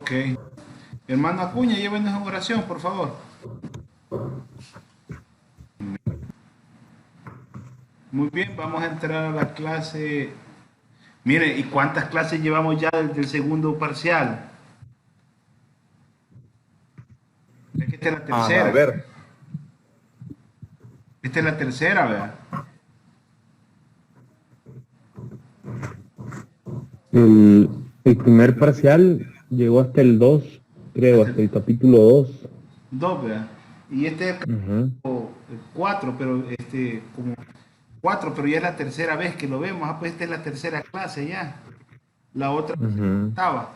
Ok. Hermano Acuña, llévenos en oración, por favor. Muy bien, vamos a entrar a la clase. Mire, ¿y cuántas clases llevamos ya del segundo parcial? Es que esta es la A tercera. ver, Esta es la tercera, ¿verdad? El, el primer parcial llegó hasta el 2, creo, Hasta hasta el capítulo 2. dos, ¿verdad? Y este es el Ujú, capítulo 4, pero como 4, pero ya es la tercera vez que lo vemos. Ah, pues esta es la tercera clase ya. La otra ujú. estaba.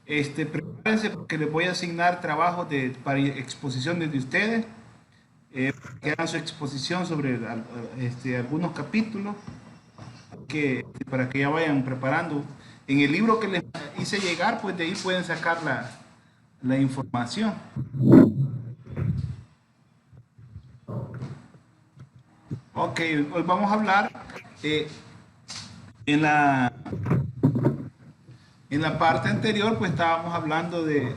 Prepárense porque les voy a asignar trabajos para exposición desde ustedes, que hagan su exposición sobre algunos capítulos, para que ya vayan preparando. En el libro que les hice llegar, pues de ahí pueden sacar la información. Ok, hoy vamos a hablar eh, en la parte anterior, pues estábamos hablando de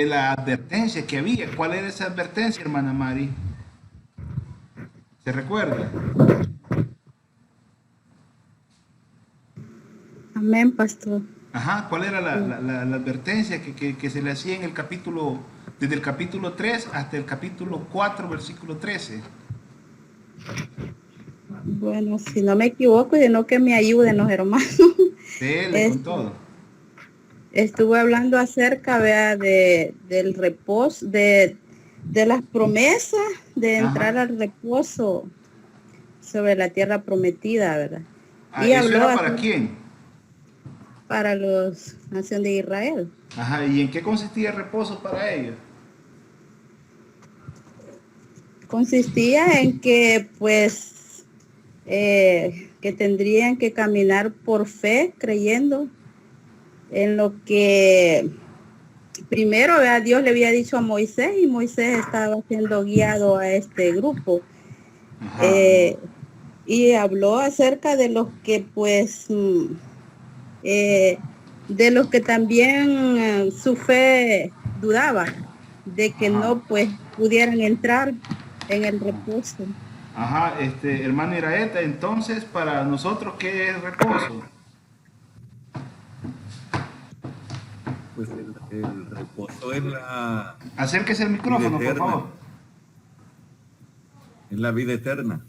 la advertencia que había. ¿Cuál era esa advertencia, hermana Mari? ¿Se recuerda? Amén, pastor. Ajá, ¿cuál era la advertencia que se le hacía en el capítulo, desde el capítulo 3 hasta el capítulo 4, versículo 13? Bueno, si no me equivoco, y no que me ayuden los hermanos. Dele con Este, todo. estuve hablando acerca, vea, del reposo, de las promesas de entrar Ajá. al reposo sobre la tierra prometida, ¿verdad? Ah, Y ¿eso habló era para así quién? para los nación de Israel. Ajá, ¿y en qué consistía el reposo para ellos? Consistía en que, pues, que tendrían que caminar por fe, creyendo en lo que primero, ¿verdad? Dios le había dicho a Moisés, y Moisés estaba siendo guiado a este grupo. Ajá. Eh, y habló acerca de los que, pues, eh, de los que también su fe dudaba, de que Ajá. no, pues, pudieran entrar en el reposo. Ajá, hermano Iraeta, entonces para nosotros, ¿qué es reposo? pues el reposo es la Acérquese el vida micrófono, por eterna, favor. es la vida eterna.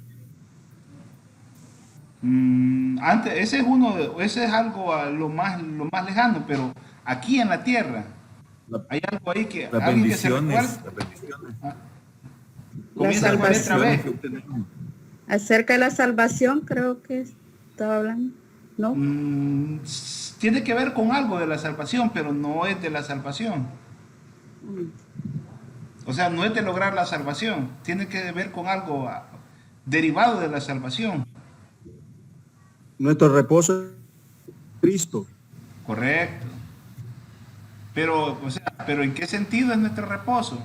Antes, ese es algo lo más lejano, pero aquí en la tierra, La- hay algo ahí que, las alguien que se recuerde, bendiciones, las bendiciones, ah, La comienza con las letra salvación, bendiciones B. que obtenemos. acerca de la salvación, creo que estaba hablando, ¿no? Tiene que ver con algo de la salvación, pero no es de la salvación. Mm. O sea, no es de lograr la salvación, tiene que ver con algo derivado de la salvación. Nuestro reposo es Cristo. Correcto. Pero, o sea, pero ¿en qué sentido es nuestro reposo?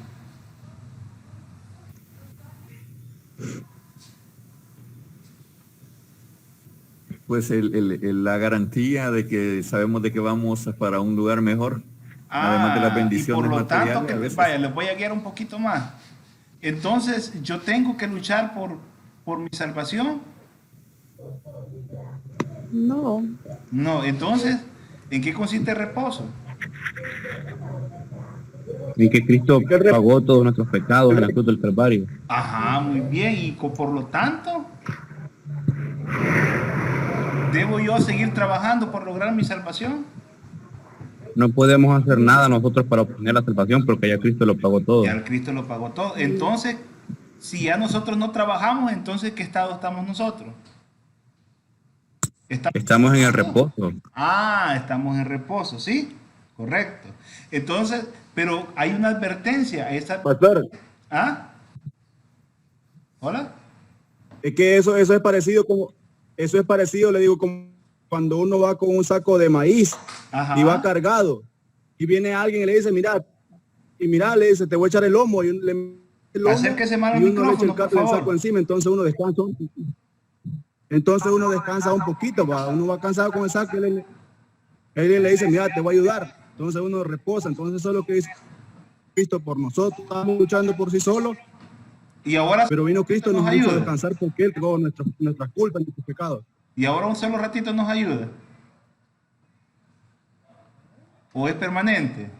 Pues la garantía de que sabemos de que vamos para un lugar mejor, además de las Y por bendiciones lo tanto, materiales a veces. vaya, les voy a guiar un poquito más. Entonces, yo tengo que luchar por mi salvación. No, No, entonces, ¿en qué consiste el reposo? Y que Cristo pagó todos nuestros pecados en la cruz del Calvario. Ajá, muy bien. Y por lo tanto, ¿debo yo seguir trabajando por lograr mi salvación? No podemos hacer nada nosotros para obtener la salvación porque ya Cristo lo pagó Ya todo. el Cristo lo pagó todo. Entonces, si ya nosotros no trabajamos, entonces, ¿qué estado estamos nosotros? ¿Estamos Estamos en el trabajando? reposo. Ah, estamos en reposo, ¿sí? Correcto. Entonces, pero hay una advertencia. Pastor, ¿Ah? ¿Hola? es que eso es parecido eso es parecido, le digo, como cuando uno va con un saco de maíz y va Ajá. cargado y viene alguien y le dice, mira, le dice, te voy a echar el lomo y le mete el lomo Acérquese más al y uno le echa micrófono, por el saco favor. encima, entonces uno descansa un poquito, uno va cansado con el saco y él le dice, mira, te voy a ayudar. entonces uno reposa. Entonces eso es lo que dice Cristo por nosotros. Estamos luchando por sí solos, Y ahora pero vino Cristo y nos nos hizo ayuda. descansar porque Él pagó nuestras culpas, nuestros pecados. Y ahora un solo ratito nos ayuda. ¿O es permanente?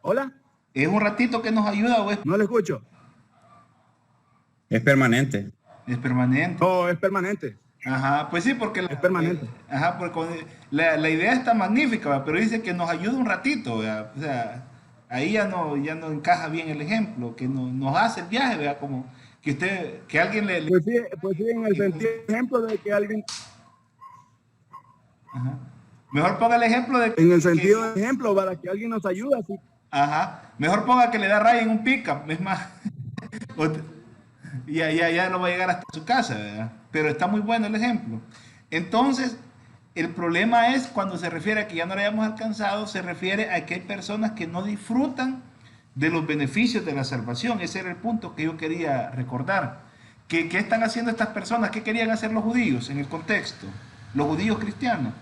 ¿Hola? ¿Es un ratito que nos ayuda o No le escucho. Es permanente. es permanente? No, es permanente. Ajá, pues sí, porque Es permanente. ajá, porque la idea está magnífica, ¿va? Pero dice que nos ayuda un ratito, ¿verdad? O sea, ahí ya no encaja bien el ejemplo, que nos hace el viaje, ¿verdad? Como que alguien Pues sí, en el sentido, ejemplo de que alguien, ajá. Mejor ponga el ejemplo de en el sentido de ejemplo, para que alguien nos ayude, así. ajá, mejor ponga que le da raya en un pickup, es más, o te- ya no va a llegar hasta su casa, ¿verdad? Pero está muy bueno el ejemplo. Entonces, el problema es cuando se refiere a que ya no lo hayamos alcanzado, se refiere a que hay personas que no disfrutan de los beneficios de la salvación. Ese era el punto que yo quería recordar. ¿Qué están haciendo estas personas? ¿Qué querían hacer los judíos en el contexto? Los judíos cristianos.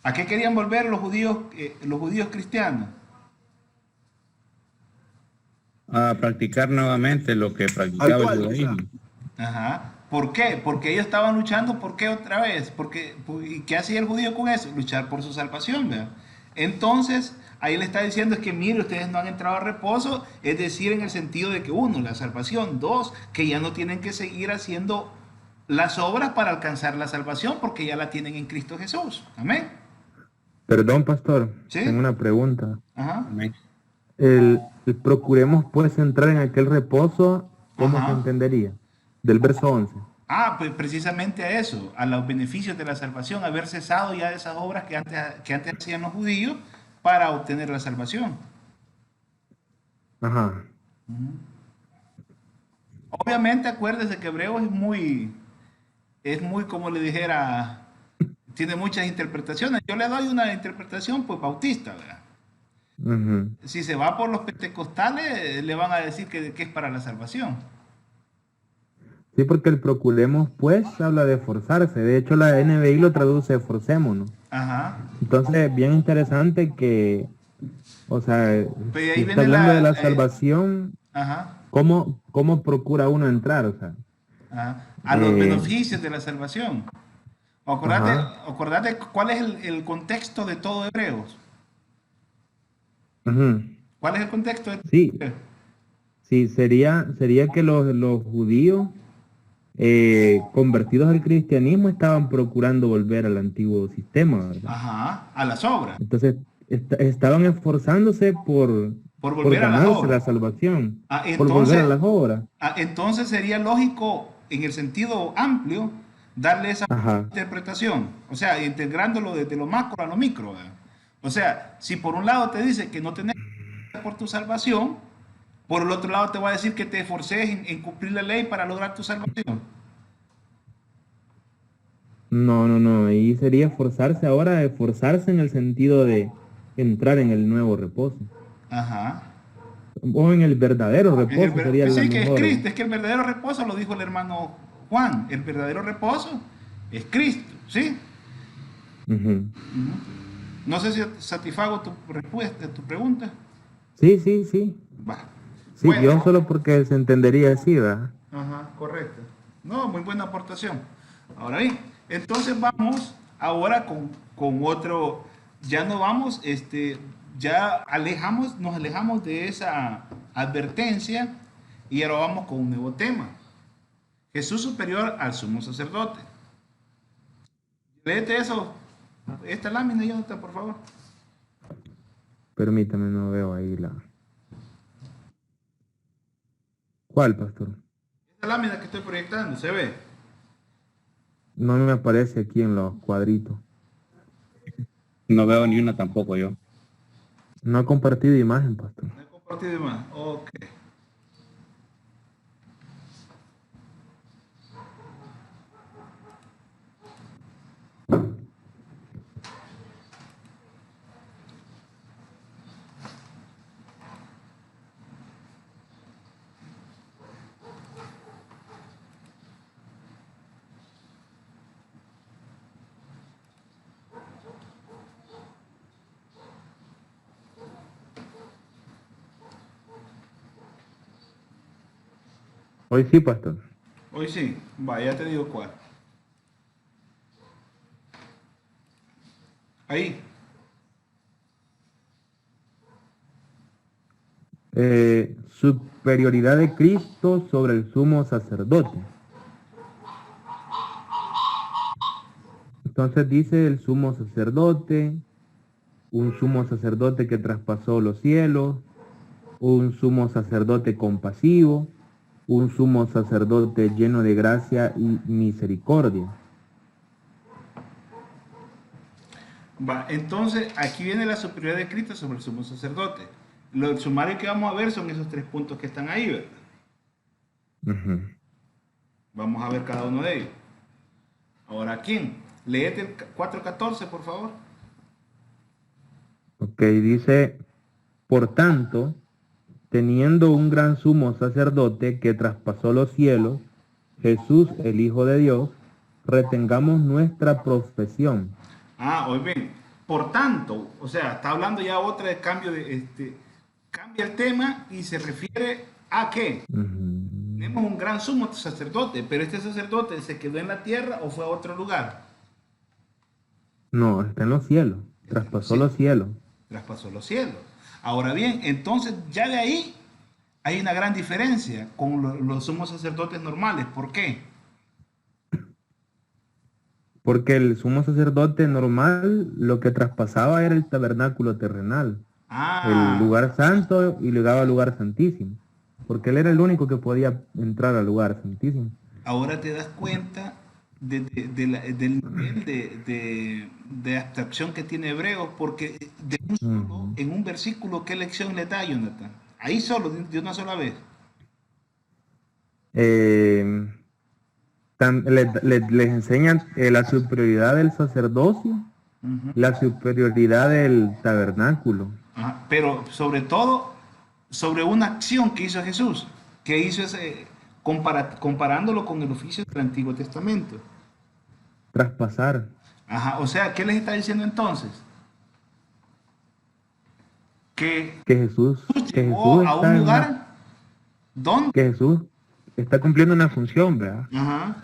¿A qué querían volver los judíos cristianos? A practicar nuevamente lo que practicaba el Actual, quizá. judaísmo. Ajá. ¿Por qué? Porque ellos estaban luchando, ¿por qué otra vez? ¿Y qué hacía el judío con eso? Luchar por su salvación, ¿verdad? Entonces, ahí le está diciendo es que, mire, ustedes no han entrado a reposo, es decir, en el sentido de que, uno, la salvación, dos, que ya no tienen que seguir haciendo las obras para alcanzar la salvación, porque ya la tienen en Cristo Jesús. Amén. Perdón, pastor, ¿Sí? tengo una pregunta. Ajá. Amén. El procuremos pues entrar en aquel reposo, ¿cómo Ajá. se entendería? Del verso 11. Ah, pues precisamente a eso, a los beneficios de la salvación, haber cesado ya de esas obras que antes hacían los judíos para obtener la salvación. Ajá. Obviamente, acuérdese que Hebreos es muy como le dijera, tiene muchas interpretaciones. Yo le doy una interpretación, pues bautista, ¿verdad? Ujú. Si se va por los pentecostales, le van a decir que es para la salvación. Sí, porque el procuremos pues habla de esforzarse. De hecho, la NBI lo traduce esforcémonos. Ajá. Entonces, bien interesante que, o sea, Pues ahí si está viene hablando de la salvación, ajá, ¿cómo procura uno entrar? O sea, ajá, a los eh, beneficios de la salvación. Acordate, ajá. acordate cuál es el contexto de todo Hebreos. Ujú. ¿Cuál es el contexto de Sí, Hebreos? sí, sería que los judíos convertidos al cristianismo estaban procurando volver al antiguo sistema, ¿verdad? Ajá, a las obras, Entonces, estaban esforzándose por por volver a las ganarse la obras. salvación, Ah, por volver a entonces, las obras. entonces sería lógico, en el sentido amplio, darle esa Ajá. interpretación, o sea, integrándolo desde lo macro a lo micro, ¿verdad? O sea, si por un lado te dice que no tenés que por tu salvación, por el otro lado te va a decir que te esforces en cumplir la ley para lograr tu salvación. No. Ahí sería esforzarse ahora, esforzarse en el sentido de entrar en el nuevo reposo. Ajá. O en el verdadero reposo sería Pues la sí, que es mejor. Cristo, es que el verdadero reposo lo dijo el hermano Juan, el verdadero reposo es Cristo, ¿sí? Ujú. Ujú. No sé si satisfago tu respuesta, tu pregunta. Sí, sí, sí. Va. Sí, yo Bueno, solo porque se entendería así, ¿verdad? ajá, correcto. No, muy buena aportación. Ahora bien, entonces vamos ahora con otro, ya no vamos, nos alejamos de esa advertencia y ahora vamos con un nuevo tema. Jesús superior al sumo sacerdote. Léete eso, esta lámina, Jonathan, por favor. Permítame, no veo ahí la... ¿Cuál, pastor? Esta lámina que estoy proyectando, ¿se ve? No me aparece aquí en los cuadritos. No veo ni una tampoco yo. No ha compartido imagen, pastor. No he compartido más. Ok. Hoy sí, pastor. Hoy sí. Va, ya te digo cuál. Ahí. Superioridad de Cristo sobre el sumo sacerdote. Entonces dice el sumo sacerdote, un sumo sacerdote que traspasó los cielos, un sumo sacerdote compasivo, un sumo sacerdote lleno de gracia y misericordia. Va, entonces aquí viene la superioridad de Cristo sobre el sumo sacerdote. El sumario que vamos a ver son esos 3 puntos que están ahí, ¿verdad? Ujú. Vamos a ver cada uno de ellos. Ahora, ¿quién? Léete el 4.14, por favor. Ok, dice, por tanto, teniendo un gran sumo sacerdote que traspasó los cielos, Jesús, el Hijo de Dios, retengamos nuestra profesión. Ah, hoy bien. Por tanto, o sea, está hablando ya otra de cambio de cambia el tema y se refiere a qué. Ujú. Tenemos un gran sumo sacerdote, pero este sacerdote se quedó en la tierra o fue a otro lugar. No, está en los cielos, traspasó los cielos. Traspasó los cielos. Ahora bien, entonces ya de ahí hay una gran diferencia con los sumos sacerdotes normales. ¿Por qué? Porque el sumo sacerdote normal lo que traspasaba era el tabernáculo terrenal, el Ah, lugar santo y llegaba al lugar santísimo. Porque él era el único que podía entrar al lugar santísimo. ahora te das cuenta del nivel de abstracción que tiene Hebreos, porque de un solo, Ujú. en un versículo, ¿qué lección le da Jonathan? Ahí solo, de una sola vez. Eh, les enseñan la superioridad del sacerdocio, Ujú. la superioridad del tabernáculo. Ajá. Pero sobre todo, sobre una acción que hizo Jesús, que hizo ese, comparándolo con el oficio del Antiguo Testamento. Traspasar. Ajá, o sea, ¿qué les está diciendo entonces? Que Que Jesús, que llegó Jesús a un está en una, lugar donde, que Jesús está cumpliendo una función, ¿verdad? ajá,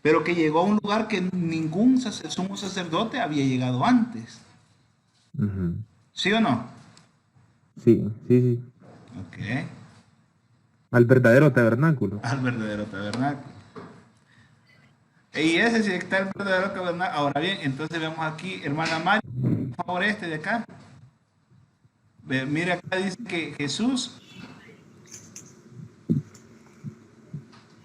pero que llegó a un lugar que ningún sumo sacerdote había llegado antes. Ujú. ¿Sí o no? Sí, sí, sí. Ok, Al verdadero tabernáculo. al verdadero tabernáculo. Y ese sí está el verdadero tabernáculo. Ahora bien, entonces vemos aquí, hermana Mari, por favor, este de acá. Mira, acá dice que Jesús,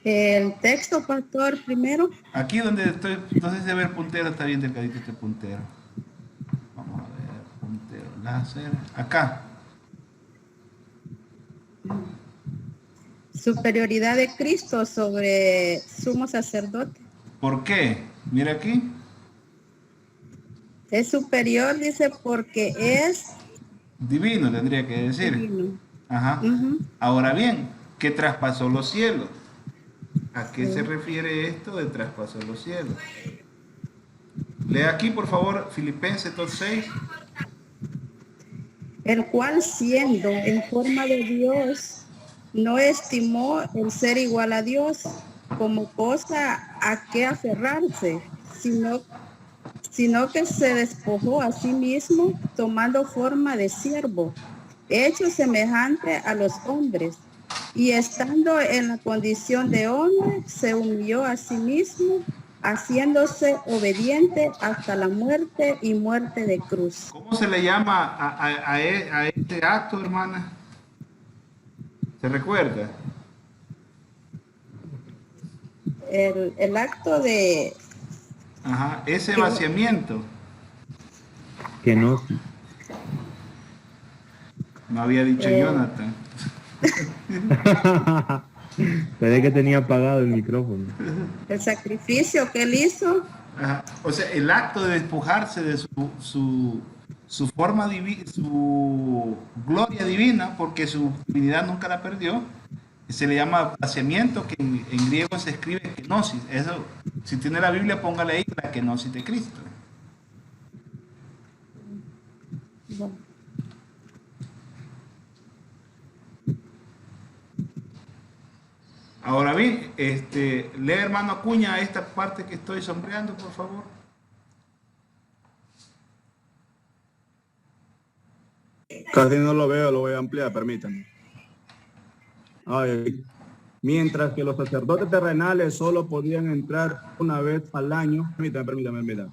El texto, pastor, primero. aquí donde estoy, entonces se ve el puntero, está bien delgadito este puntero. Vamos a ver, puntero láser. Acá. Superioridad de Cristo sobre sumo sacerdote. ¿Por qué? Mira aquí. Es superior, dice, porque es Divino tendría que decir. divino. Ajá. Ujú. Ahora bien, que traspasó los cielos. ¿A qué se Sí. refiere esto de traspasó los cielos? Lea aquí, por favor, Filipenses 2:6. El cual siendo en forma de Dios, no estimó el ser igual a Dios como cosa a que aferrarse, sino que se despojó a sí mismo tomando forma de siervo, hecho semejante a los hombres, y estando en la condición de hombre, se humilló a sí mismo, haciéndose obediente hasta la muerte y muerte de cruz. ¿Cómo se le llama a este acto, hermana? ¿Se recuerda? El acto de Ajá, ese que vaciamiento. Que no, No había dicho eh, Jonathan. se que tenía apagado el micrófono. el sacrificio que él hizo, Ajá. O sea, el acto de despojarse de su forma divina, su gloria divina, porque su divinidad nunca la perdió, se le llama vaciamiento, que en griego se escribe kenosis. Eso, si tiene la Biblia, póngale ahí la kenosis de Cristo. Ahora bien, lea hermano Acuña esta parte que estoy sombreando, por favor. Casi no lo veo, lo voy a ampliar, permítanme. Ay, mientras que los sacerdotes terrenales solo podían entrar una vez al año. Permítame.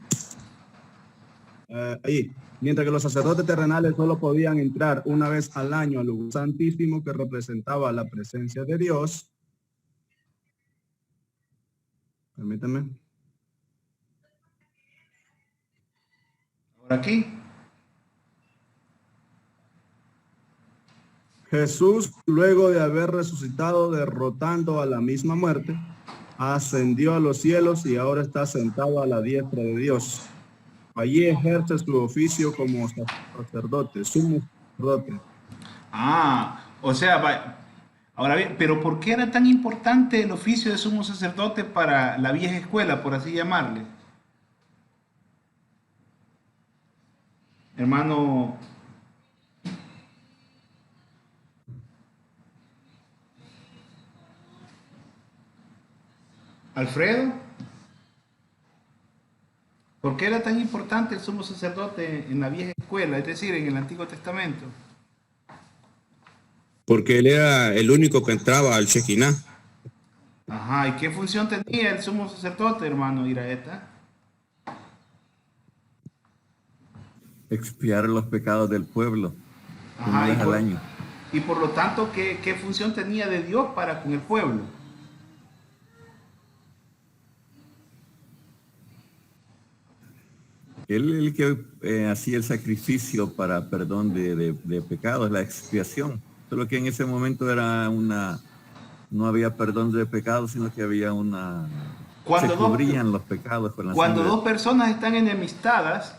Ahí. Mientras que los sacerdotes terrenales solo podían entrar una vez al año al lugar santísimo que representaba la presencia de Dios. Permítame. Ahora aquí. Jesús, luego de haber resucitado derrotando a la misma muerte, ascendió a los cielos y ahora está sentado a la diestra de Dios. Allí ejerce su oficio como sacerdote, sumo sacerdote. O sea, ahora bien, pero ¿por qué era tan importante el oficio de sumo sacerdote para la vieja escuela, por así llamarle? Hermano Alfredo, ¿por qué era tan importante el sumo sacerdote en la vieja escuela, es decir, en el Antiguo Testamento? Porque él era el único que entraba al Shekinah. Ajá, ¿y qué función tenía el sumo sacerdote, hermano Iraeta? Expiar los pecados del pueblo una Ajá, vez al año. y por lo tanto, ¿qué función tenía de Dios para con el pueblo? Él que hacía el sacrificio para perdón de pecados, la expiación. Solo que en ese momento no había perdón de pecados, sino que había se cubrían los pecados con la Cuando sangre. dos personas están enemistadas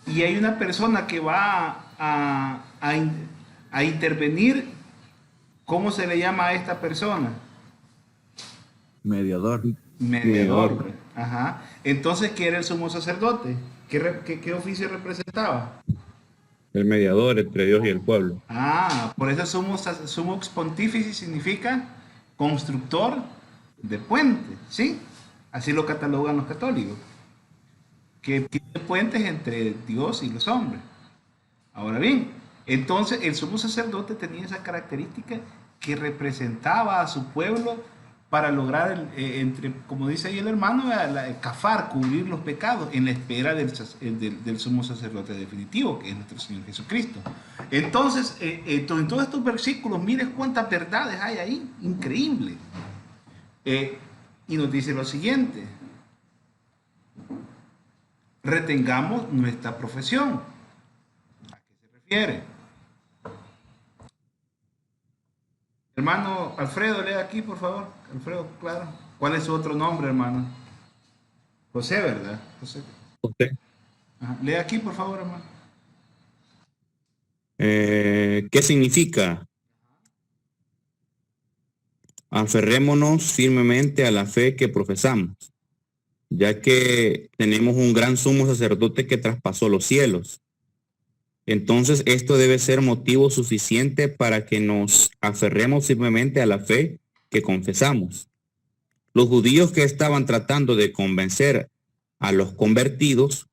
y hay una persona que va a intervenir, ¿cómo se le llama a esta persona? Mediador. Mediador. Ajá. Entonces, ¿qué era el sumo sacerdote? ¿Qué oficio representaba? El mediador entre Dios y el pueblo. Por eso sumo pontífice significa constructor de puentes, ¿sí? Así lo catalogan los católicos. Que tiene puentes entre Dios y los hombres. Ahora bien, entonces el sumo sacerdote tenía esa característica que representaba a su pueblo para lograr, como dice ahí el hermano, cafar, cubrir los pecados en la espera del sumo sacerdote definitivo, que es nuestro Señor Jesucristo. Entonces, en todos estos versículos, mires cuántas verdades hay ahí, increíble. Y nos dice lo siguiente: retengamos nuestra profesión. ¿A qué se refiere? Hermano Alfredo, lea aquí, por favor. Alfredo, claro. ¿Cuál es su otro nombre, hermano? José, ¿verdad? José. José. Ajá. Lea aquí, por favor, hermano. ¿Qué significa? Aferrémonos firmemente a la fe que profesamos, ya que tenemos un gran sumo sacerdote que traspasó los cielos. Entonces esto debe ser motivo suficiente para que nos aferremos firmemente a la fe que confesamos. Los judíos que estaban tratando de convencer a los convertidos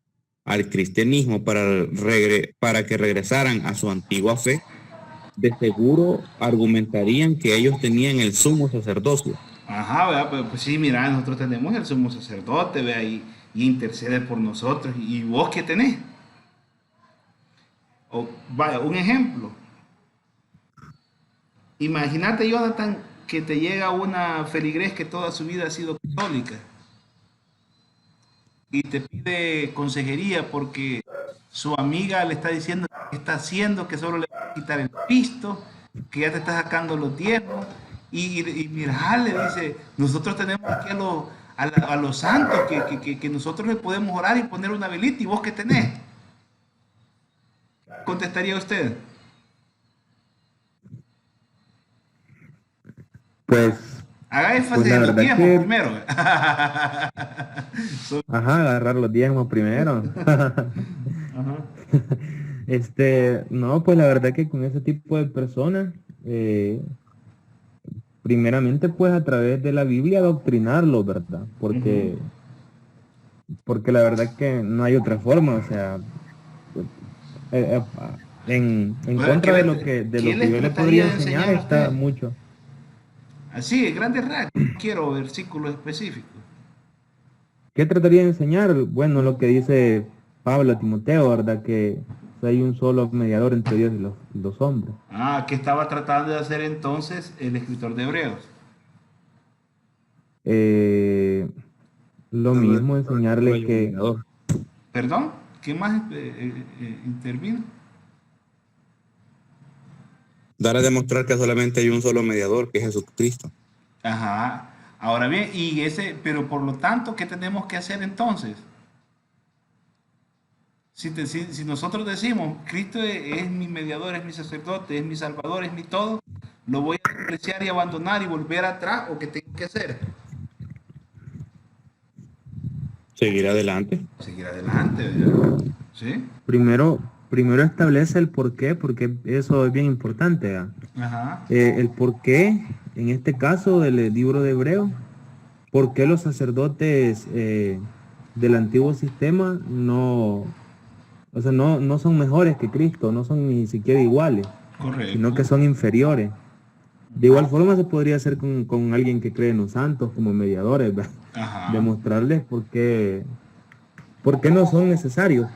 al cristianismo para que regresaran a su antigua fe, de seguro argumentarían que ellos tenían el sumo sacerdocio. Ajá, ¿verdad? Pues sí, mira, nosotros tenemos el sumo sacerdote, ¿verdad? Y intercede por nosotros. ¿Y vos qué tenés? Vaya, un ejemplo. Imagínate, Jonathan, que te llega una feligrés que toda su vida ha sido católica y te pide consejería porque su amiga le está diciendo que está haciendo, que solo le va a quitar el pisto, que ya te está sacando los diezmos. Y mira, le dice, nosotros tenemos aquí a los santos que nosotros le podemos orar y poner una velita. ¿Y vos qué tenés? ¿Contestaría usted? Pues, Haga énfasis la en los verdad diezmos que- primero. ajá, agarrar los diezmos primero. Ajá. No, pues la verdad que con ese tipo de personas, primeramente pues a través de la Biblia adoctrinarlo, ¿verdad? Porque, porque la verdad que no hay otra forma, o sea, eh, eh, en O sea, contra de ¿qué lo que les yo le trataría podría de enseñar enseñar a está ustedes? mucho. Así, en grandes rasgos. No quiero versículos específicos. ¿Qué trataría de enseñar? Bueno, lo que dice Pablo a Timoteo, ¿verdad? Que hay un solo mediador entre Dios y los hombres. Ah, ¿qué estaba tratando de hacer entonces el escritor de Hebreos? Eh, lo mismo, Solo enseñarles hay un que mediador. ¿Perdón? ¿Qué más intervino? Dar a demostrar que solamente hay un solo mediador, que es Jesucristo. Ajá. Ahora bien, pero por lo tanto, ¿qué tenemos que hacer entonces? Si nosotros decimos, Cristo es mi mediador, es mi sacerdote, es mi salvador, es mi todo, ¿lo voy a despreciar y abandonar y volver atrás o qué tengo que hacer? Seguir adelante. Seguir adelante, ¿verdad? ¿Sí? primero establece el por qué, porque eso es bien importante, ¿verdad? Ajá. El por qué, en este caso del libro de Hebreo, por qué los sacerdotes del antiguo sistema no, o sea, no son mejores que Cristo, no son ni siquiera iguales, sino Correcto. que son inferiores. De igual forma se podría hacer con alguien que cree en los santos como mediadores, ¿verdad? Ajá. Demostrarles por qué no son necesarios.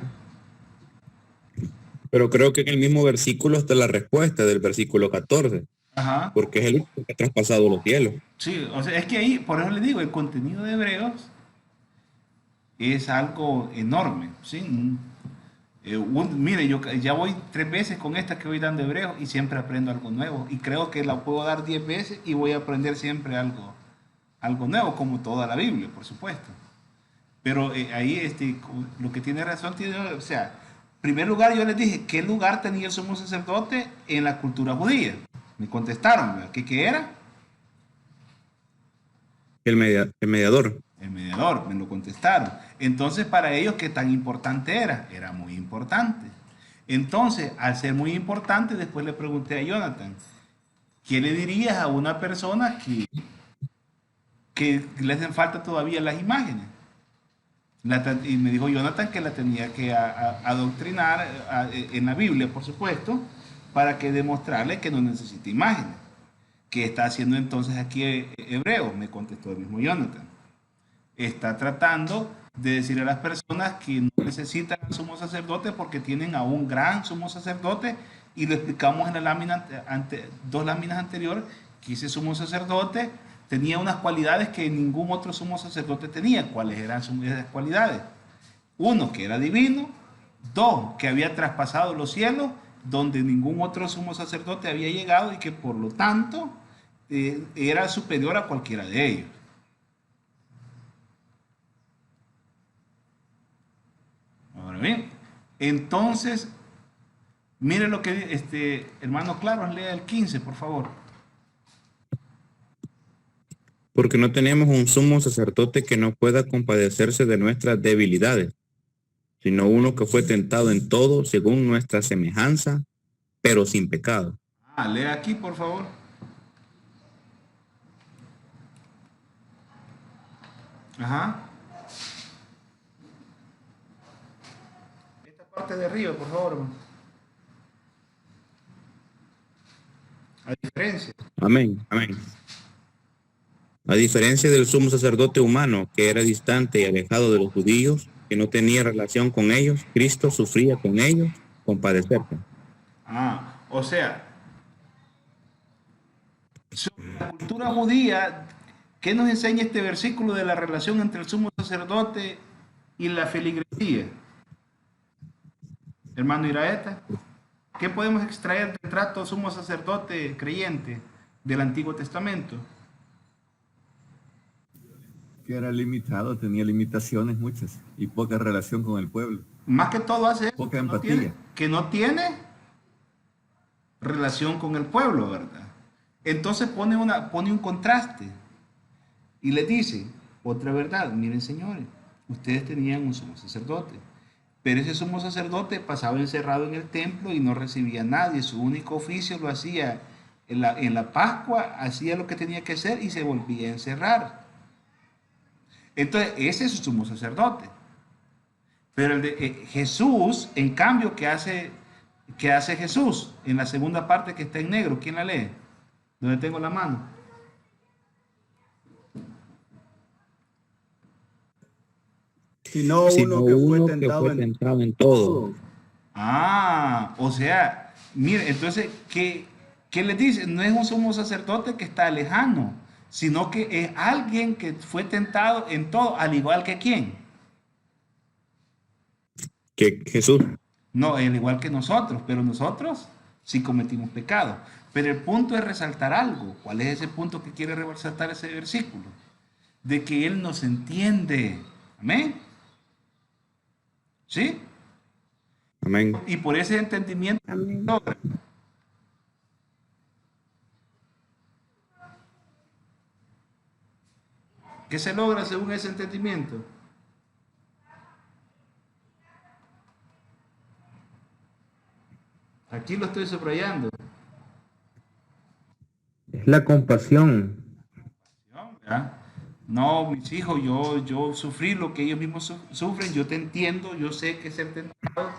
Pero creo que en el mismo versículo está la respuesta del versículo 14, Ajá. porque es el único que ha traspasado los cielos. Sí, o sea, es que ahí, por eso le digo, el contenido de Hebreos es algo enorme, ¿sí? Mire, yo ya voy 3 veces con esta que voy dando Hebreos y siempre aprendo algo nuevo. Y creo que la puedo dar 10 veces y voy a aprender siempre algo nuevo, como toda la Biblia, por supuesto. Pero ahí lo que tiene razón, o sea, en primer lugar yo les dije, ¿qué lugar tenía el sumo sacerdote en la cultura judía? Me contestaron, ¿verdad? ¿Qué era? El mediador. El mediador, me lo contestaron. Entonces, para ellos, ¿qué tan importante era? Era muy importante. Entonces, al ser muy importante, después le pregunté a Jonathan, ¿qué le dirías a una persona que le hacen falta todavía las imágenes? Y me dijo Jonathan que la tenía que adoctrinar en la Biblia, por supuesto, para que demostrarle que no necesita imágenes. ¿Qué está haciendo entonces aquí Hebreo? Me contestó el mismo Jonathan. Está tratando de decir a las personas que no necesitan al sumo sacerdote porque tienen a un gran sumo sacerdote, y lo explicamos en la lámina 2 láminas anteriores, que ese sumo sacerdote tenía unas cualidades que ningún otro sumo sacerdote tenía. ¿Cuáles eran esas cualidades? Uno, que era divino. Dos, que había traspasado los cielos donde ningún otro sumo sacerdote había llegado y que por lo tanto era superior a cualquiera de ellos. Ahora bien, entonces, mire lo que hermano Claros, lea el 15, por favor. Porque no tenemos un sumo sacerdote que no pueda compadecerse de nuestras debilidades, sino uno que fue tentado en todo según nuestra semejanza, pero sin pecado. Lea aquí, por favor. Ajá. Esta parte de arriba, por favor, hermano. A diferencia. Amén, amén. A diferencia del sumo sacerdote humano, que era distante y alejado de los judíos, que no tenía relación con ellos, Cristo sufría con ellos, compadecerse. O sea, sobre la cultura judía, ¿qué nos enseña este versículo de la relación entre el sumo sacerdote y la feligresía? Hermano Iraeta, ¿qué podemos extraer del trato sumo sacerdote creyente del Antiguo Testamento? Que era limitado, tenía limitaciones muchas y poca relación con el pueblo. Más que todo hace eso, Poca empatía. que no tiene relación con el pueblo, ¿verdad? Entonces pone un contraste y le dice, otra verdad, miren señores, ustedes tenían un sumo sacerdote, pero ese sumo sacerdote pasaba encerrado en el templo y no recibía a nadie, su único oficio lo hacía En la Pascua hacía lo que tenía que hacer y se volvía a encerrar. Entonces, ese es su sumo sacerdote. Pero el de Jesús, en cambio, qué hace Jesús? En la segunda parte que está en negro, ¿quién la lee? ¿Dónde tengo la mano? Sino Sino uno que fue uno que tentado fue en tentado en todo. Ah, o sea, mire, entonces, ¿qué le dice? No es un sumo sacerdote que está lejano, sino que es alguien que fue tentado en todo, al igual que quién. Que Jesús. No, al igual que nosotros, pero nosotros sí cometimos pecado. Pero el punto es resaltar algo. ¿Cuál es ese punto que quiere resaltar ese versículo? De que Él nos entiende. Amén. ¿Sí? Amén. Y por ese entendimiento Amén. logra. ¿Qué se logra según ese entendimiento? Aquí lo estoy subrayando. Es la compasión. ¿Verdad? No, mis hijos, yo sufrí lo que ellos mismos sufren, yo te entiendo, yo sé que ser tentado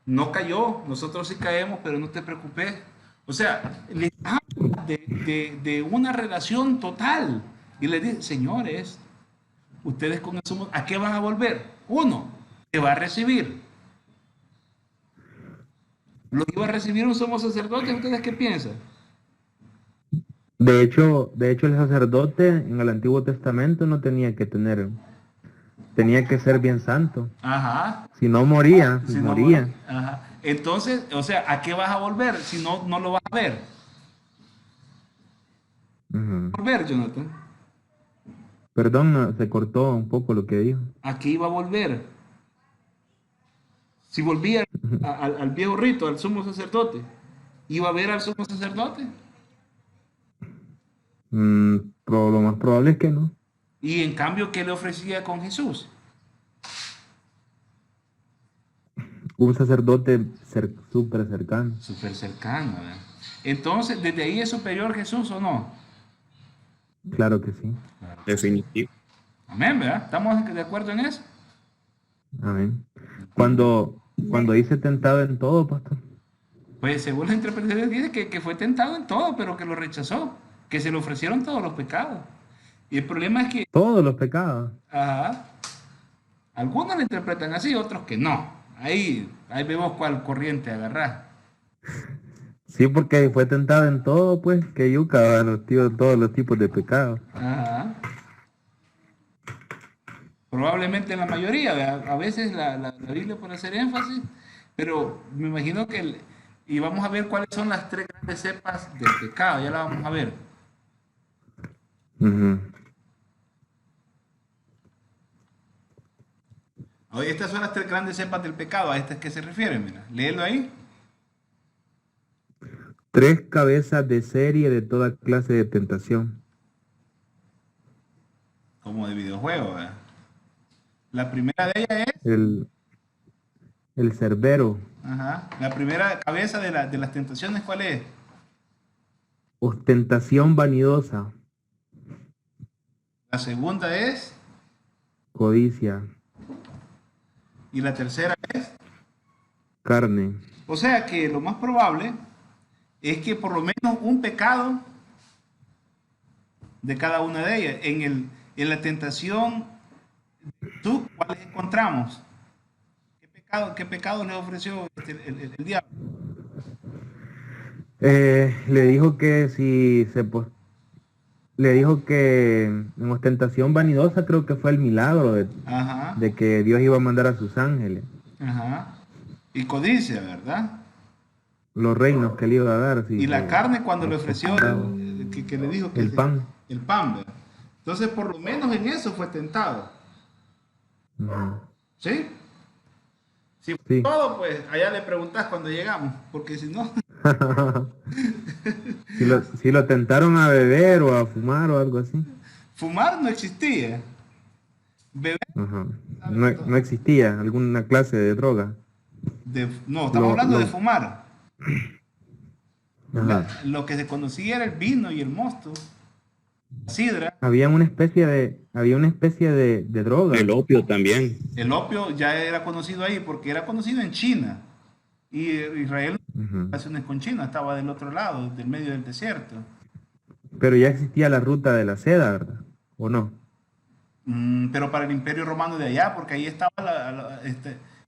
no cayó, nosotros sí caemos, pero no te preocupes. O sea, les habla de una relación total y les dice, señores, ustedes con el sumo, ¿a qué van a volver? Uno, te va a recibir. Lo iba a recibir un sumo sacerdote, ¿ustedes qué piensan? De hecho, el sacerdote en el Antiguo Testamento no tenía que tenía que ser bien santo. Ajá. Si no moría, Si no moría. muere. Ajá. Entonces, o sea, ¿a qué vas a volver si no lo vas a ver? Ujú. Volver, Jonathan. Perdón, se cortó un poco lo que dijo. ¿A qué iba a volver? Si volvía al viejo rito, al sumo sacerdote, ¿iba a ver al sumo sacerdote? Pero lo más probable es que no. Y en cambio, ¿qué le ofrecía con Jesús? Un sacerdote súper cercano. Súper cercano, ¿verdad? Entonces, ¿desde ahí es superior Jesús o no? Claro que sí. Definitivo. Amén, ¿verdad? ¿Estamos de acuerdo en eso? Amén. Cuando dice tentado en todo, pastor. Pues según la interpretación dice que fue tentado en todo, pero que lo rechazó, que se le ofrecieron todos los pecados. Y el problema es que, Todos los pecados. ajá, algunos lo interpretan así, otros que no. Ahí vemos cuál corriente agarrar. Sí, porque fue tentado en todo, pues, que yuca, todos los tipos de pecados. Ajá. Probablemente en la mayoría, ¿verdad? A veces la Biblia pone hacer énfasis, pero me imagino que, y vamos a ver cuáles son las tres grandes cepas del pecado, ya la vamos a ver. Ujú. Oye, estas son las tres grandes cepas del pecado, a estas que se refieren, mira, léelo ahí. 3 cabezas de serie de toda clase de tentación. Como de videojuego, ¿verdad? La primera de ellas es, El cerbero, ajá, la primera cabeza de las tentaciones, ¿cuál es? ostentación vanidosa, La segunda es, codicia, y la tercera es. carne. O sea que lo más probable es que por lo menos un pecado de cada una de ellas. En la tentación, ¿tú cuáles encontramos? ¿Qué pecado le ofreció el diablo? Le dijo que le dijo que en ostentación vanidosa creo que fue el milagro Ajá, de que Dios iba a mandar a sus ángeles, ajá. Y codicia, ¿verdad? los reinos que le iba a dar. Sí, Y la carne cuando le ofreció, ostentado. que le dijo que El pan. el pan, ¿verdad? Entonces, por lo menos en eso fue tentado. Ujú. ¿Sí? Si fue Sí. todo, pues allá le preguntás cuando llegamos, porque si no, Si lo tentaron a beber o a fumar o algo así. fumar no existía. Beber, Ajá. No existía alguna clase de droga. no, estamos Lo- hablando lo- de fumar. Ajá. Lo que se conocía era el vino y el mosto, la sidra. Había una especie de droga. El opio también. El opio ya era conocido ahí porque era conocido en China. Y Israel no tenía Ujú. relaciones con China, estaba del otro lado, del medio del desierto. Pero ya existía la ruta de la seda, ¿verdad? ¿O no? Pero para el Imperio Romano de allá, porque ahí estaba,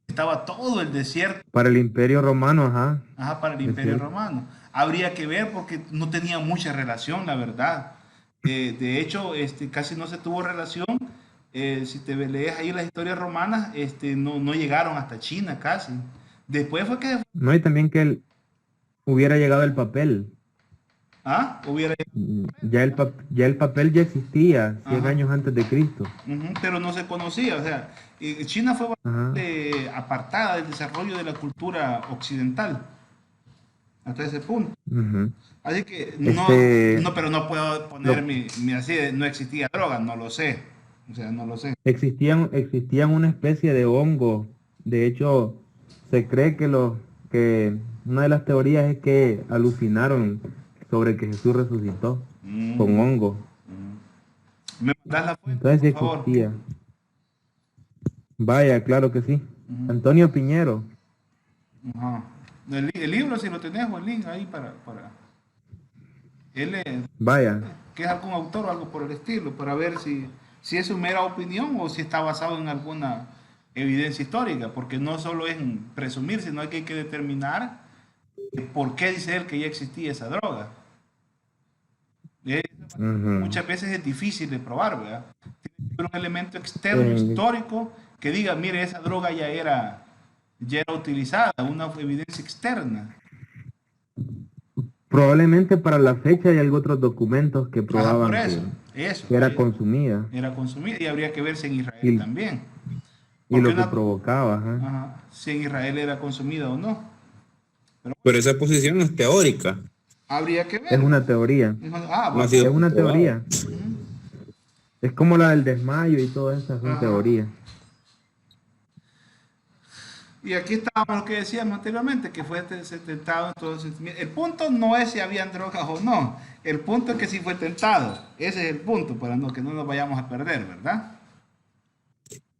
estaba todo el desierto. Para el Imperio Romano, ajá. Ajá, para el Es Imperio cierto. Romano. Habría que ver porque no tenía mucha relación, la verdad. De hecho, casi no se tuvo relación. Si te lees ahí las historias romanas, no llegaron hasta China casi. Después fue que No, y también que hubiera llegado el papel. hubiera... Ya el papel ya existía 100 Ajá. años antes de Cristo. Pero no se conocía. O sea, China fue Ajá. bastante apartada del desarrollo de la cultura occidental hasta ese punto. Ujú. Así que Este- pero no puedo poner mi así de no existía droga, no lo sé. O sea, no lo sé. Existían una especie de hongo. De hecho, se cree que una de las teorías es que alucinaron sobre que Jesús resucitó con hongo. ¿Me das la fuente, Entonces sí por favor? existía. Vaya, claro que sí. Antonio Piñero. Ajá. El libro, si lo tenés, o el link ahí para... Él Vaya. que es algún autor o algo por el estilo, para ver si es su mera opinión o si está basado en alguna evidencia histórica, porque no solo es en presumir, sino que hay que determinar por qué dice él que ya existía esa droga. Ujú. Muchas veces es difícil de probar, ¿verdad? Tiene que haber un elemento externo, Eh. histórico, que diga, mire, esa droga ya era utilizada, una evidencia externa. Probablemente para la fecha hay algún otros documentos que Ajá, probaban por eso, que era consumida era consumida y habría que ver si en Israel Y- también. y lo Porque que provocaba. Ajá. Ajá, si en Israel era consumida o no. Pero esa posición es teórica. Habría que ver. Es una teoría. No Va. ha sido Es una comprobado. teoría. Es como la del desmayo y todas esas son Ajá. teorías. Y aquí estábamos lo que decíamos anteriormente, que fue tentado en todos. El punto no es si habían drogas o no. El punto es que sí fue tentado. Ese es el punto, para que no nos vayamos a perder, ¿verdad?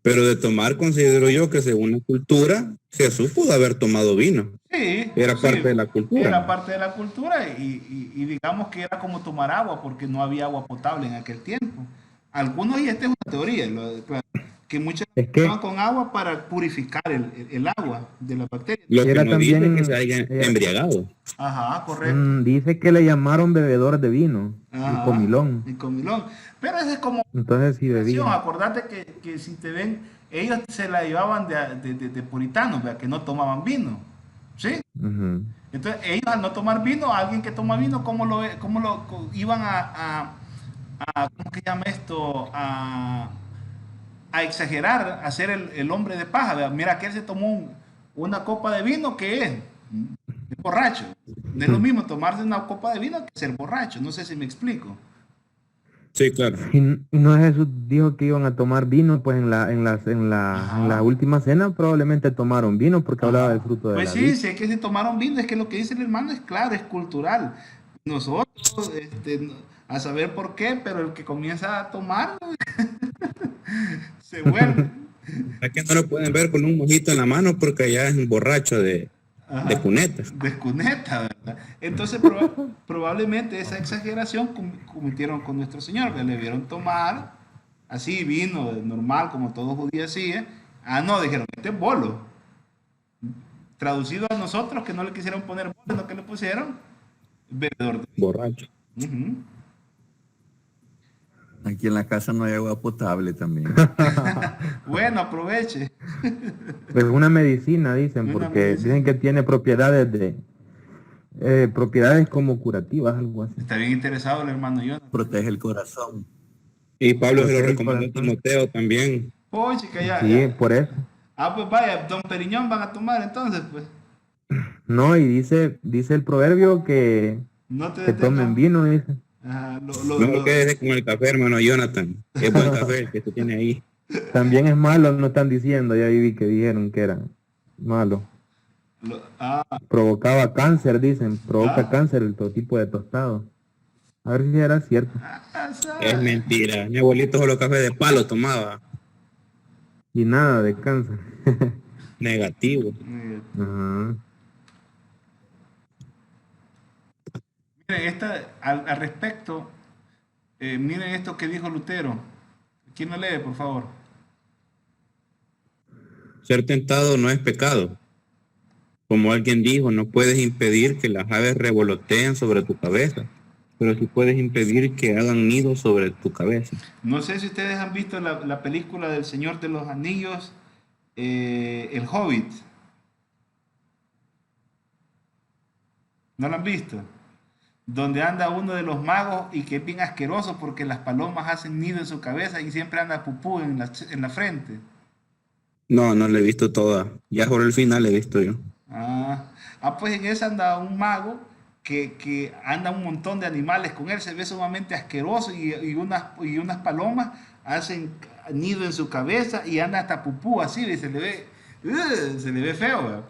Pero de tomar, considero yo que según la cultura, Jesús pudo haber tomado vino. Sí. Era sí, parte de la cultura. Era parte de la cultura y digamos que era como tomar agua porque no había agua potable en aquel tiempo. Algunos, y esta es una teoría, claro, que muchos Es que- tomaban con agua para purificar el agua de las bacterias. Lo que Era no dice también- es que se haya embriagado. Ajá, correcto. Dice que le llamaron bebedor de vino Ajá, y comilón. y comilón. Pero eso es como Entonces sí bebía. acordate que si te ven, ellos se la llevaban de puritanos, ¿verdad? Que no tomaban vino. ¿Sí? Ujú. Entonces, ellos al no tomar vino, alguien que toma vino, ¿cómo lo iban ¿cómo que llama esto? A exagerar, a ser el hombre de paja, ¿verdad? Mira, que él se tomó una copa de vino, ¿qué es? Es borracho. No es lo mismo tomarse una copa de vino que ser borracho. No sé si me explico. Sí, claro. Y no Jesús dijo que iban a tomar vino, pues en la última cena probablemente tomaron vino porque hablaba del fruto de Pues la sí, vid. si es que se tomaron vino, es que lo que dice el hermano es claro, es cultural. Nosotros, a saber por qué, pero el que comienza a tomar se vuelve. Es que no lo pueden ver con un mojito en la mano porque allá es un borracho de cuneta. De cuneta, ¿verdad? Entonces probablemente esa exageración cometieron con nuestro Señor, que le vieron tomar así vino normal como todo judío hacía. No, dijeron, este es bolo. Traducido a nosotros, que no le quisieron poner bolo, sino que le pusieron bebedor de Borracho. Ujú. Aquí en la casa no hay agua potable también. Bueno, aproveche. Es una medicina, dicen, Una porque medicina. dicen que tiene propiedades como curativas, algo así. Está bien interesado el hermano Jonathan. Protege el corazón. Y Pablo se lo Protege el recomendó a corazón. Timoteo también. Oh, chica, ya. Sí, por eso. Pues vaya, Don Periñón van a tomar entonces, pues. No, y dice el proverbio que No te tomen vino, dice. No quédese con el café, hermano Jonathan. Es buen café el que tú tienes ahí. También es malo, no están diciendo, ya vi que dijeron que era malo. Provocaba cáncer, dicen. Provoca Ah. cáncer el tipo de tostado. A ver si era cierto. Es mentira. Mi abuelito solo café de palo tomaba. Y nada de cáncer. Negativo. Ajá. Miren, al respecto, miren esto que dijo Lutero. ¿Quién lo lee, por favor? Ser tentado no es pecado. Como alguien dijo, no puedes impedir que las aves revoloteen sobre tu cabeza, pero sí puedes impedir que hagan nido sobre tu cabeza. No sé si ustedes han visto la película del Señor de los Anillos, El Hobbit. ¿No la han visto? Donde anda uno de los magos y que es bien asqueroso porque las palomas hacen nido en su cabeza y siempre anda pupú en la frente. No, no la he visto toda. Ya por el final la he visto yo. Pues en esa anda un mago que anda un montón de animales con él, se ve sumamente asqueroso y unas palomas hacen nido en su cabeza y anda hasta pupú así, y se le ve feo, ¿verdad?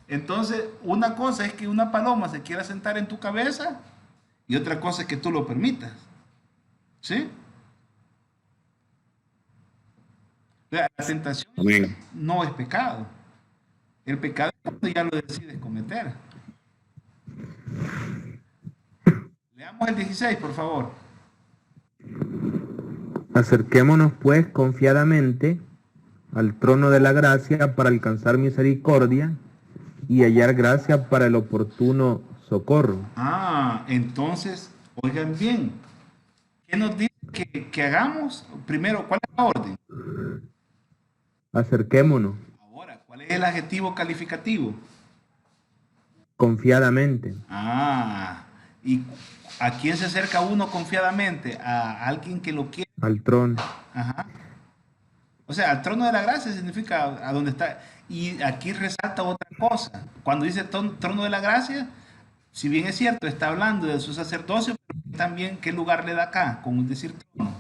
Entonces, una cosa es que una paloma se quiera sentar en tu cabeza y otra cosa es que tú lo permitas. ¿Sí? La tentación Amén. no es pecado. El pecado es cuando ya lo decides cometer. Leamos el 16, por favor. Acerquémonos pues confiadamente al trono de la gracia para alcanzar misericordia y hallar gracia para el oportuno socorro. Entonces, oigan bien, ¿qué nos dice que hagamos? Primero, ¿cuál es la orden? Acerquémonos Ahora, ¿cuál es el adjetivo calificativo? confiadamente. ¿Y a quién se acerca uno confiadamente? A alguien que lo quiere. Al trono. Ajá. O sea, al trono de la gracia significa a donde está. Y aquí resalta otra cosa. Cuando dice trono de la gracia, si bien es cierto, está hablando de su sacerdocio, pero también qué lugar le da acá, con decir trono.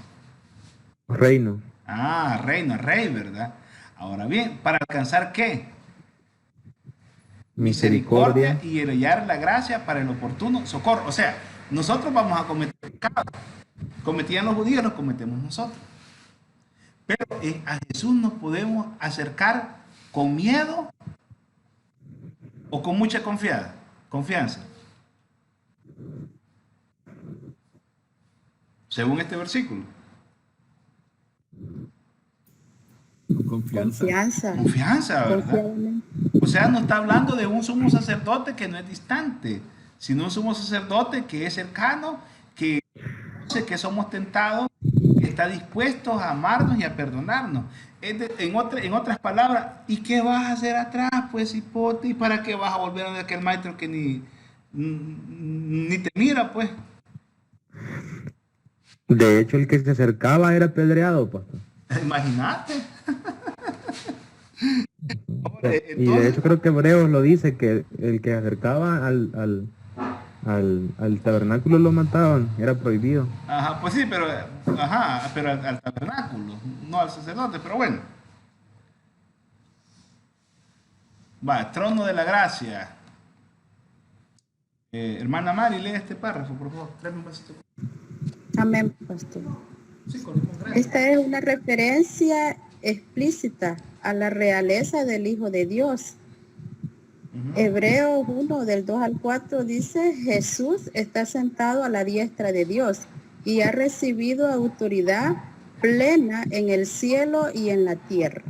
Reino. Reino, rey, ¿verdad? Ahora bien, ¿para alcanzar qué? Misericordia. Y el hallar la gracia para el oportuno socorro. O sea, nosotros vamos a cometer pecado. Cometían los judíos, los cometemos nosotros. Pero a Jesús nos podemos acercar con miedo o con mucha confianza. Según este versículo. Confianza. Confianza, ¿verdad? O sea, no está hablando de un sumo sacerdote que no es distante, sino un sumo sacerdote que es cercano, que conoce que somos tentados, que está dispuesto a amarnos y a perdonarnos. En otras palabras, ¿y qué vas a hacer atrás, pues, hipote? ¿Y para qué vas a volver a aquel maestro que ni te mira, pues? De hecho, el que se acercaba era apedreado, pastor. Imagínate. Y de hecho creo que Hebreos lo dice, que el que se acercaba al tabernáculo lo mataban, era prohibido. Pues sí, pero al tabernáculo, no al sacerdote, pero bueno. Trono de la gracia. Hermana Mari, lee este párrafo, por favor. Tráeme un vasito. Amén, pastor. Sí, con gracia. Esta es una referencia explícita a la realeza del Hijo de Dios. Hebreos 1, del 2 al 4 dice: Jesús está sentado a la diestra de Dios y ha recibido autoridad plena en el cielo y en la tierra.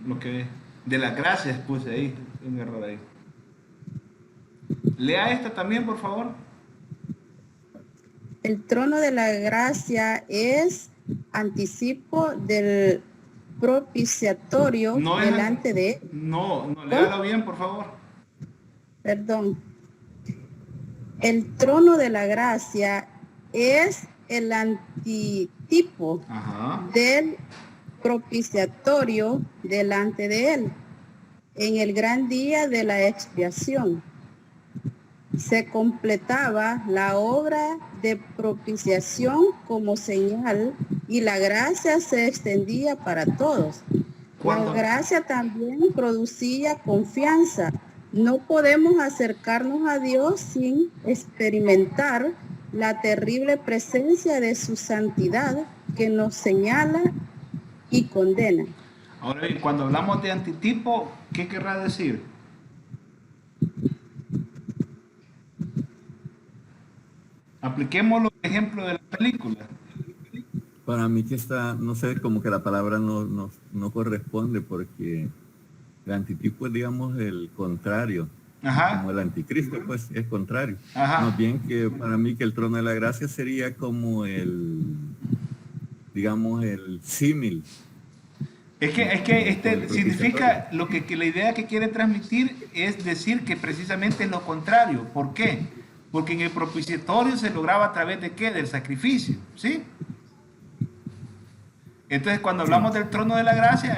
Lo que de las gracias puse ahí, un error ahí. Lea esta también, por favor. El trono de la gracia es anticipo del propiciatorio delante de él. No, léalo bien, por favor. Perdón. El trono de la gracia es el antitipo del propiciatorio delante de él en el gran día de la expiación. Se completaba la obra de propiciación como señal y la gracia se extendía para todos. La gracia también producía confianza No podemos acercarnos a Dios sin experimentar la terrible presencia de su santidad que nos señala y condena. Ahora bien, cuando hablamos de antitipo, ¿qué querrá decir? Apliquemos los ejemplos de la película. Para mí que está, no sé, como que la palabra no corresponde porque el antitipo es, digamos, el contrario. Ajá. Como el anticristo, pues es contrario. Ajá. Más bien que para mí que el trono de la gracia sería como digamos, el símil. Es que este significa lo que la idea que quiere transmitir es decir que precisamente es lo contrario. ¿Por qué? Porque en el propiciatorio se lograba a través de ¿qué? Del sacrificio, ¿sí? Entonces, cuando hablamos del trono de la gracia,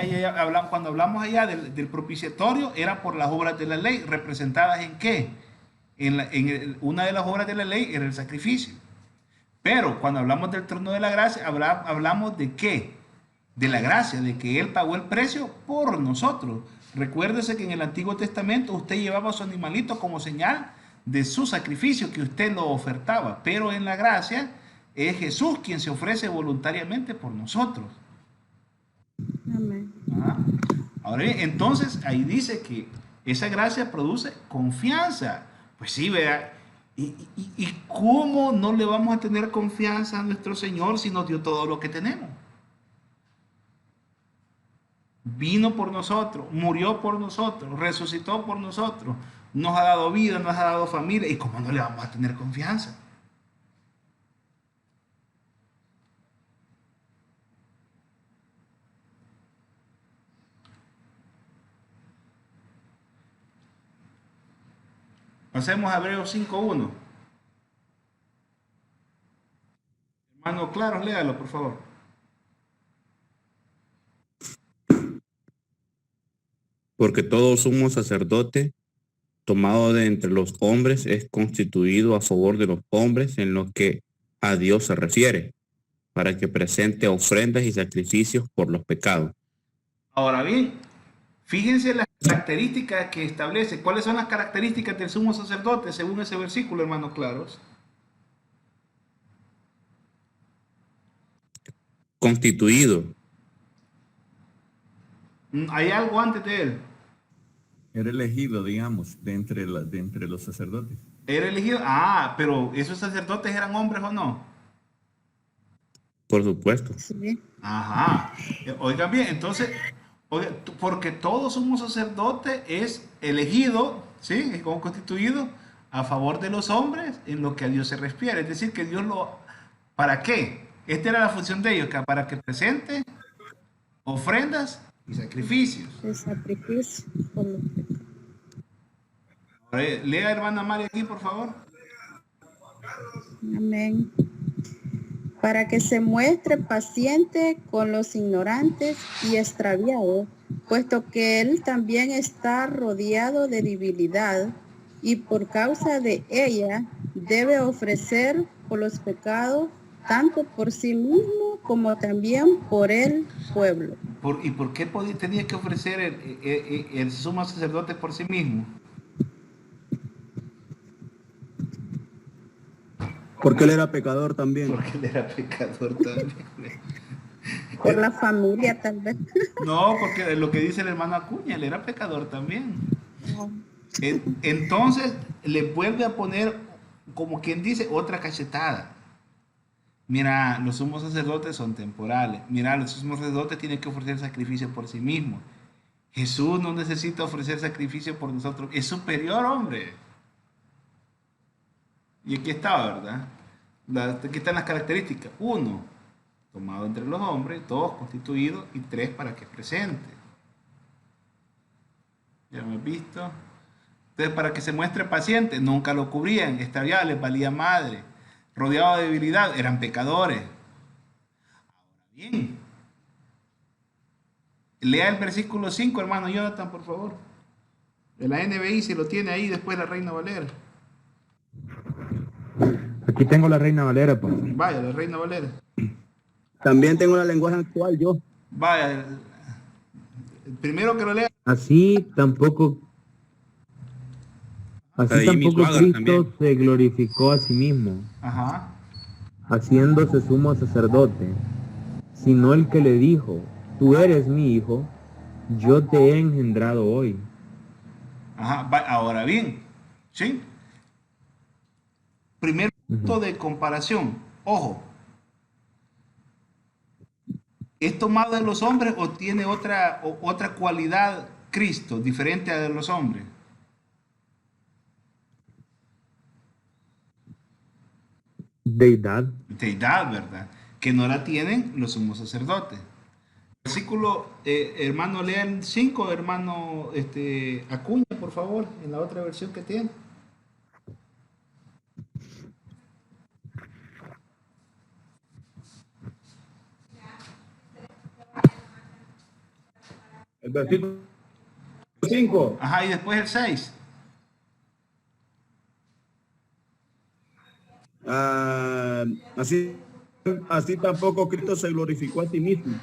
cuando hablamos allá del propiciatorio, era por las obras de la ley, representadas en ¿qué? Una de las obras de la ley era el sacrificio. Pero cuando hablamos del trono de la gracia, hablamos de ¿qué? De la gracia, de que Él pagó el precio por nosotros. Recuérdese que en el Antiguo Testamento usted llevaba a su animalito como señal de su sacrificio, que usted lo ofertaba. Pero en la gracia es Jesús quien se ofrece voluntariamente por nosotros. Amén. Ahora bien, entonces ahí dice que esa gracia produce confianza. Pues sí, vea. ¿Y cómo no le vamos a tener confianza a nuestro Señor si nos dio todo lo que tenemos? Vino por nosotros, murió por nosotros, resucitó por nosotros, nos ha dado vida, nos ha dado familia. ¿Y cómo no le vamos a tener confianza? Pasemos a Hebreos 5:1. Hermano Claros, léalo, por favor. Porque todo sumo sacerdote tomado de entre los hombres es constituido a favor de los hombres en lo que a Dios se refiere, para que presente ofrendas y sacrificios por los pecados. Ahora bien, fíjense las características que establece. ¿Cuáles son las características del sumo sacerdote según ese versículo, hermanos Claros? Constituido. ¿Hay algo antes de él? Era elegido, digamos, de entre los sacerdotes. Era elegido. Pero ¿esos sacerdotes eran hombres o no? Por supuesto. Sí. Ajá. Oigan bien, entonces, porque todo sumo sacerdote es elegido, ¿sí? Es como constituido a favor de los hombres en lo que a Dios se refiere. Es decir, que Dios ¿para qué? Esta era la función de ellos, para que presente ofrendas y sacrificios. El sacrificio por los pecados. Lea, hermana María, aquí, por favor. Amén. Para que se muestre paciente con los ignorantes y extraviados, puesto que él también está rodeado de debilidad y por causa de ella debe ofrecer por los pecados tanto por sí mismo como también por el pueblo. ¿Y por qué tenía que ofrecer el sumo sacerdote por sí mismo? Porque él era pecador también. Porque él era pecador también. Por la familia tal vez. No, porque lo que dice el hermano Acuña, él era pecador también. Entonces le vuelve a poner, como quien dice, otra cachetada. Mira, los sumos sacerdotes son temporales. Mira, los sumos sacerdotes tienen que ofrecer sacrificio por sí mismos. Jesús no necesita ofrecer sacrificio por nosotros. Es superior, hombre. Y aquí está, ¿verdad? Aquí están las características. 1, tomado entre los hombres. 2, constituido. Y 3, para que presente. Ya me he visto. Entonces, para que se muestre paciente, nunca lo cubrían. Extraviado, les valía madre. Rodeado de debilidad, eran pecadores. Ahora bien, lea el versículo 5, hermano Jonathan, por favor. De la NBI, si lo tiene ahí, después la Reina Valera. Aquí tengo la Reina Valera, pues. Vaya, la Reina Valera. También tengo la lenguaje actual yo. Vaya, el primero que lo lea. Así tampoco Así de Jimmy tampoco Swaggart Cristo también. se glorificó a sí mismo, Ajá. haciéndose sumo sacerdote, sino el que le dijo, tú eres mi hijo, yo te he engendrado hoy. Ajá. Ahora bien, ¿sí? Primer Ujú. punto de comparación. Ojo, ¿es tomado de los hombres o tiene otra cualidad Cristo diferente a de los hombres? Deidad. Deidad, ¿verdad? Que no la tienen los sumos sacerdotes. Versículo, hermano, lea el 5, hermano Acuña, por favor, en la otra versión que tiene. El versículo 5. Ajá, y después el 6. Así tampoco Cristo se glorificó a sí mismo,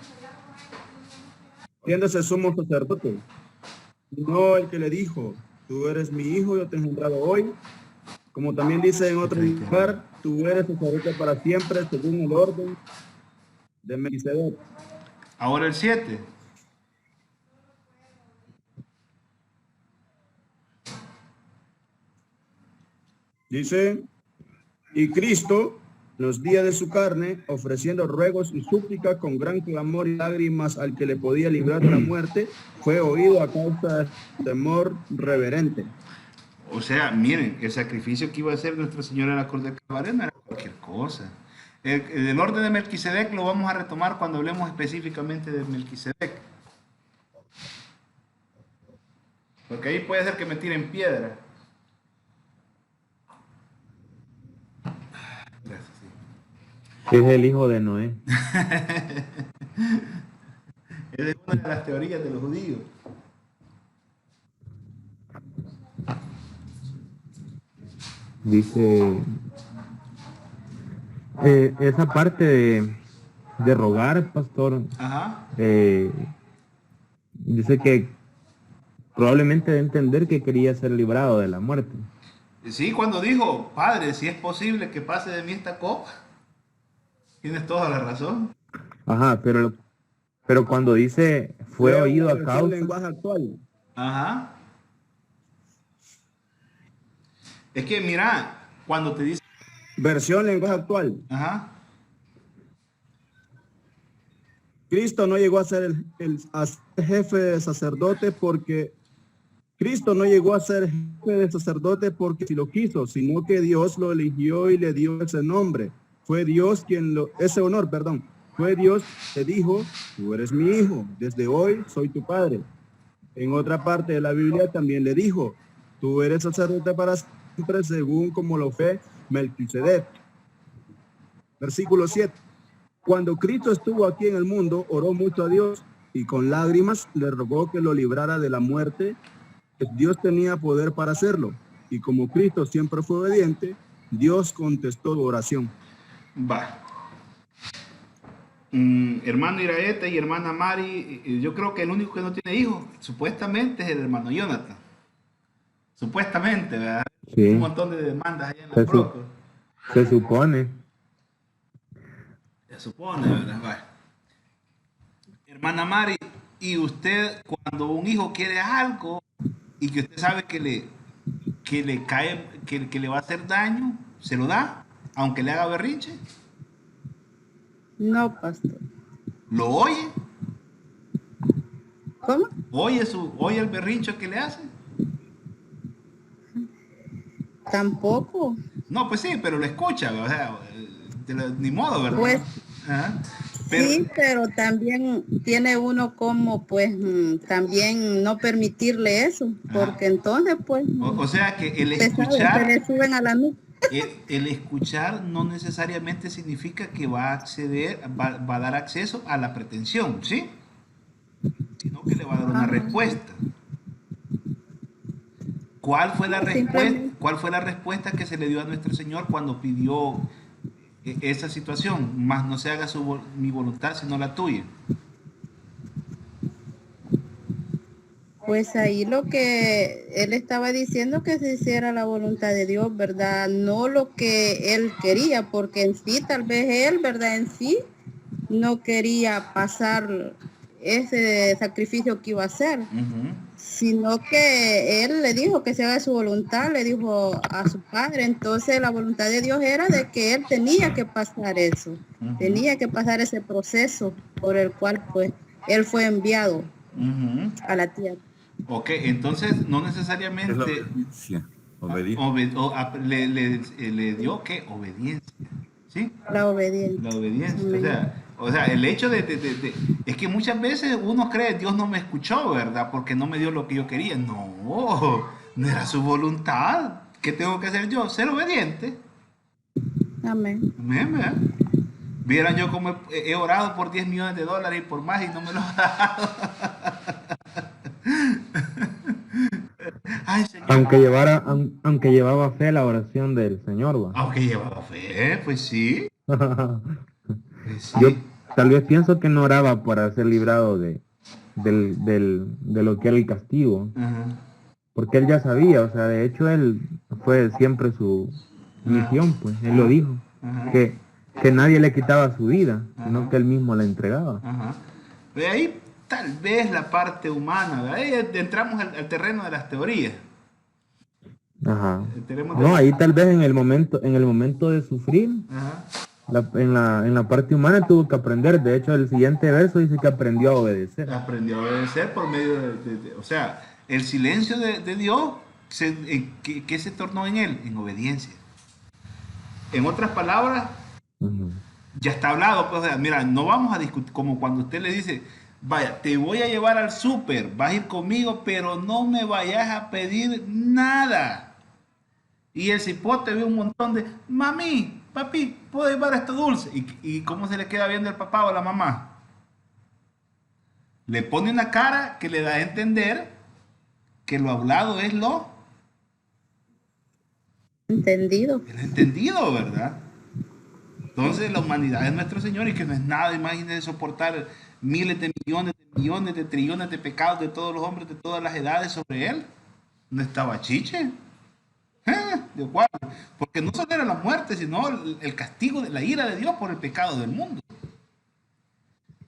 siéndose sumo sacerdote, no el que le dijo, tú eres mi hijo, yo te he engendrado hoy. Como también dice en otro lugar, tú eres sacerdote para siempre, según el orden de Melquisedec. Ahora el 7. Dice, y Cristo, en los días de su carne, ofreciendo ruegos y súplicas con gran clamor y lágrimas al que le podía librar de la muerte, fue oído a causa de temor reverente. O sea, miren, el sacrificio que iba a hacer nuestro Señor en la cruz del Calvario no era cualquier cosa. El orden de Melquisedec lo vamos a retomar cuando hablemos específicamente de Melquisedec. Porque ahí puede ser que me tiren piedra. Gracias, sí. Es el hijo de Noé. Esa es una de las teorías de los judíos. Dice, esa parte de rogar, pastor, Ajá. dice que probablemente de entender que quería ser librado de la muerte. Sí, cuando dijo, Padre, si es posible que pase de mí esta copa, tienes toda la razón. Ajá, pero cuando dice fue oído a el causa, lenguaje actual. Ajá. Es que mira, cuando te dice, Versión lenguaje actual. ajá, Cristo no llegó a ser a ser jefe de sacerdote porque Cristo no llegó a ser jefe de sacerdote porque si lo quiso, sino que Dios lo eligió y le dio ese nombre. Fue Dios ese honor, perdón. Fue Dios que dijo, tú eres mi hijo, desde hoy soy tu padre. En otra parte de la Biblia también le dijo, tú eres sacerdote para siempre según como lo fue Melquisedec. Versículo 7. Cuando Cristo estuvo aquí en el mundo, oró mucho a Dios y con lágrimas le rogó que lo librara de la muerte. Dios tenía poder para hacerlo. Y como Cristo siempre fue obediente, Dios contestó su oración. va. Hermano Iraeta y hermana Mari, yo creo que el único que no tiene hijos, supuestamente, es el hermano Jonathan. Supuestamente, ¿verdad? sí, Un montón de demandas allá en la se, Proco. se supone. Se supone, ¿verdad? Va. Hermana Mari, y usted, cuando un hijo quiere algo y que usted sabe que le cae, que le va a hacer daño, ¿se lo da? Aunque le haga berrinche. No, pastor. ¿Lo oye? ¿Cómo? ¿Oye el berrincho que le hace? Tampoco. No, pues sí, pero lo escucha, o sea, ni modo, ¿verdad? Pues Ajá. Pero, sí, pero también tiene uno como, pues, también no permitirle eso, porque entonces, pues, o sea que el usted sabe, escuchar, se le suben a la nuca. el escuchar no necesariamente significa que va a acceder, va a dar acceso a la pretensión, ¿sí? Sino que le va a dar una Ajá. respuesta. ¿Cuál fue la respuesta? Simplemente. ¿Cuál fue la respuesta que se le dio a nuestro Señor cuando pidió esa situación? Más no se haga mi voluntad sino la tuya. Pues ahí lo que él estaba diciendo que se hiciera la voluntad de Dios, ¿verdad? No lo que él quería, porque en sí, tal vez él, ¿verdad? En sí, no quería pasar ese sacrificio que iba a hacer, sino que él le dijo que se haga su voluntad, le dijo a su padre. Entonces la voluntad de Dios era de que él tenía que pasar eso, tenía que pasar ese proceso por el cual pues él fue enviado a la tierra. Ok, entonces no Es la necesariamente obediencia. Obediencia. le dio ¿qué? Obediencia, ¿sí? La obediencia. La obediencia. Amén. O sea, el hecho es que muchas veces uno cree Dios no me escuchó, ¿verdad? Porque no me dio lo que yo quería. No, no era su voluntad. ¿Qué tengo que hacer yo? Ser obediente. Amén. Amén, ¿verdad? Vieran yo como he orado por 10 millones de dólares y por más y no me lo ha dado. Ay, Señor. Aunque llevaba fe la oración del Señor, va. Aunque llevaba fe, pues sí. Pues sí. Yo tal vez pienso que no oraba para ser librado de lo que era el castigo, Ajá. porque él ya sabía, o sea, de hecho él fue siempre su misión, pues, él lo dijo, Ajá. que nadie le quitaba su vida, sino Ajá. que él mismo la entregaba. Ajá. De ahí tal vez la parte humana, ¿verdad? Ahí entramos al terreno de las teorías. Ajá. Tenemos No, ahí tal vez en el momento de sufrir, Ajá. en la parte humana tuvo que aprender. De hecho, el siguiente verso dice que aprendió a obedecer. Aprendió a obedecer por medio o sea, el silencio de Dios, ¿qué se tornó en él? En obediencia. En otras palabras, Ujú. ya está hablado, pues, o sea, mira, no vamos a discutir, como cuando usted le dice, vaya, te voy a llevar al súper, vas a ir conmigo, pero no me vayas a pedir nada. Y el cipote ve un montón de, mami, papi, ¿puedo llevar esto dulce? ¿Y cómo se le queda viendo el papá o la mamá? Le pone una cara que le da a entender que lo hablado es lo Entendido. el entendido, ¿verdad? Entonces la humanidad es nuestro Señor y que no es nada, imagínense soportar miles de millones, de trillones de pecados de todos los hombres de todas las edades sobre él. No estaba chiche. ¿De cuál? Porque no solo era la muerte, sino el castigo de la ira de Dios por el pecado del mundo.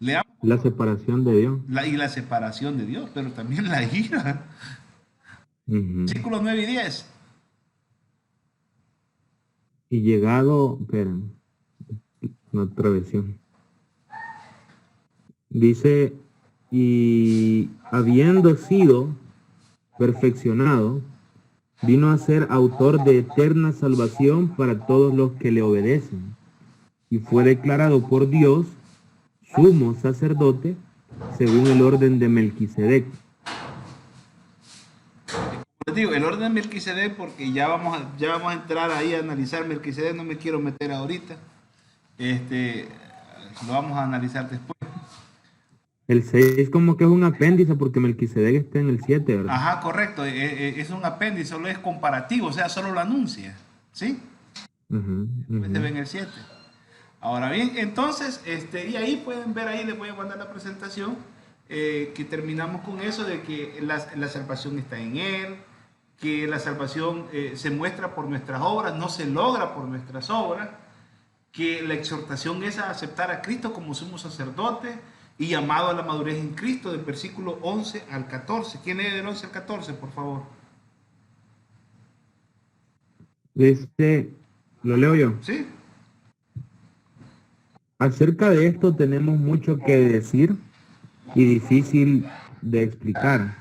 Leamos La separación de Dios. y la separación de Dios, pero también la ira. Ujú. Versículos 9 y 10. Y llegado, esperen, otra versión. Dice, y habiendo sido perfeccionado, vino a ser autor de eterna salvación para todos los que le obedecen. Y fue declarado por Dios sumo sacerdote según el orden de Melquisedec. Les digo, el orden de Melquisedec, porque ya vamos a entrar ahí a analizar Melquisedec, no me quiero meter ahorita. Lo vamos a analizar después. El 6 como que es un apéndice porque Melquisedec está en el 7, ¿verdad? Ajá, correcto. Es un apéndice, solo es comparativo, o sea, solo lo anuncia. ¿Sí? Ujú, Después se ujú. ve en el 7. Ahora bien, entonces, y ahí pueden ver, ahí les voy a mandar la presentación, que terminamos con eso de que la salvación está en Él, que la salvación se muestra por nuestras obras, no se logra por nuestras obras, que la exhortación es a aceptar a Cristo como sumo sacerdote y llamado a la madurez en Cristo, del versículo 11 al 14. ¿Quién lee del 11 al 14, por favor? Lo leo yo. ¿Sí? Acerca de esto tenemos mucho que decir y difícil de explicar,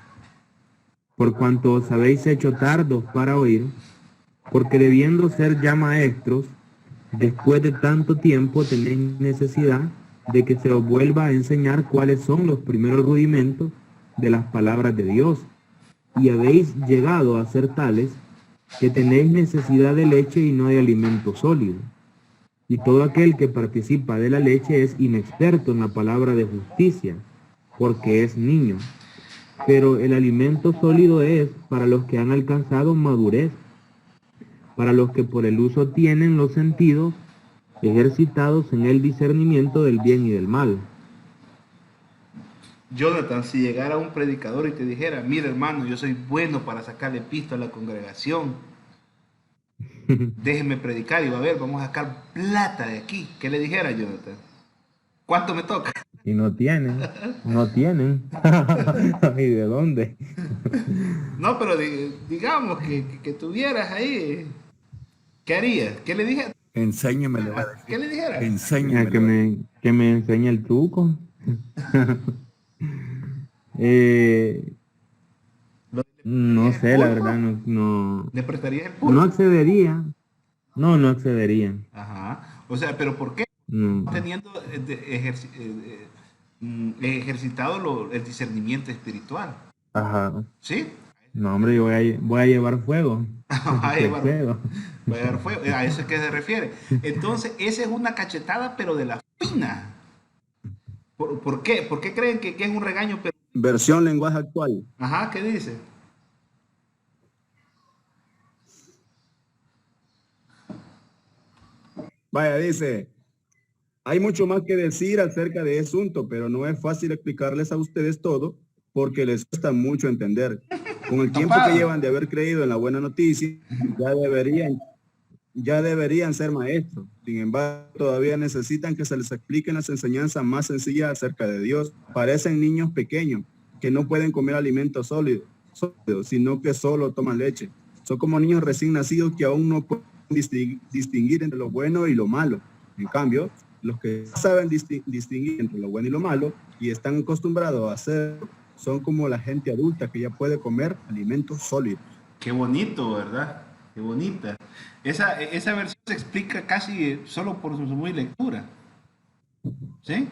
por cuanto os habéis hecho tardos para oír, porque debiendo ser ya maestros, después de tanto tiempo tenéis necesidad de que se os vuelva a enseñar cuáles son los primeros rudimentos de las palabras de Dios, y habéis llegado a ser tales que tenéis necesidad de leche y no de alimento sólido. Y todo aquel que participa de la leche es inexperto en la palabra de justicia, porque es niño. Pero el alimento sólido es para los que han alcanzado madurez, para los que por el uso tienen los sentidos ejercitados en el discernimiento del bien y del mal. Jonathan, si llegara un predicador y te dijera, mira hermano, yo soy bueno para sacarle pisto a la congregación, déjeme predicar y va a ver, vamos a sacar plata de aquí. ¿Qué le dijera, Jonathan? ¿Cuánto me toca? Y no tienen, no tienen. ¿Y de dónde? No, pero digamos que tuvieras ahí, ¿qué harías? ¿Qué le dije? Enséñeme, le va a decir. ¿Qué le dijera? Enséñeme. Que me enseñe el truco. Eh, no sé, la verdad, no ¿Le prestarías el no pulpo? accedería. No accedería. Ajá. O sea, ¿pero por qué? No. Teniendo ejercitado el discernimiento espiritual. Ajá. ¿Sí? No, hombre, yo voy a llevar fuego. Va a llevar Fuego. va a llevar fuego. A eso es que se refiere. Entonces, esa es una cachetada, pero de la fina. ¿Por qué? ¿Por qué creen que es un regaño? Pero... Versión lenguaje actual. Ajá, ¿qué dice? Vaya, dice, hay mucho más que decir acerca de ese asunto, pero no es fácil explicarles a ustedes todo porque les cuesta mucho entender. Con el tiempo que llevan de haber creído en la buena noticia, ya deberían ser maestros. Sin embargo, todavía necesitan que se les expliquen las enseñanzas más sencillas acerca de Dios. Parecen niños pequeños que no pueden comer alimentos sólidos, sino que solo toman leche. Son como niños recién nacidos que aún no pueden distinguir entre lo bueno y lo malo. En cambio, los que saben distinguir entre lo bueno y lo malo y están acostumbrados a hacerlo, son como la gente adulta que ya puede comer alimentos sólidos. Qué bonito, ¿verdad? Qué bonita. Esa versión se explica casi solo por su muy lectura. ¿Sí?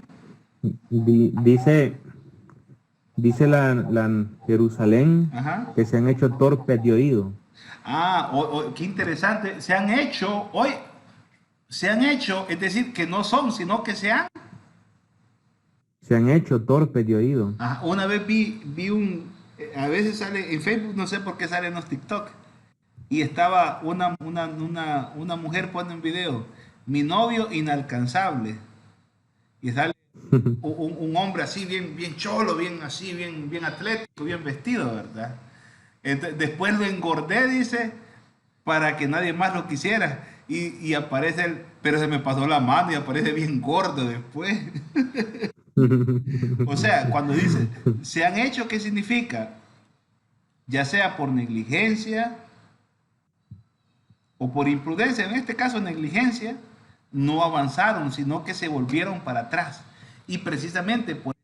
Dice la Jerusalén Ajá. que se han hecho torpes de oído. Ah, qué interesante. Se han hecho, es decir, que no son, sino que se han. Se han hecho torpes de oído. Ajá, una vez vi a veces sale en Facebook, no sé por qué sale en los TikTok, y estaba una mujer pone un video, mi novio inalcanzable, y sale un hombre así, bien cholo, bien así, bien atlético, bien vestido, ¿verdad? Entonces, después lo engordé, dice, para que nadie más lo quisiera. Y aparece pero se me pasó la mano y aparece bien gordo después. O sea, cuando dice, se han hecho, ¿qué significa? Ya sea por negligencia o por imprudencia, en este caso negligencia, no avanzaron, sino que se volvieron para atrás. Y precisamente por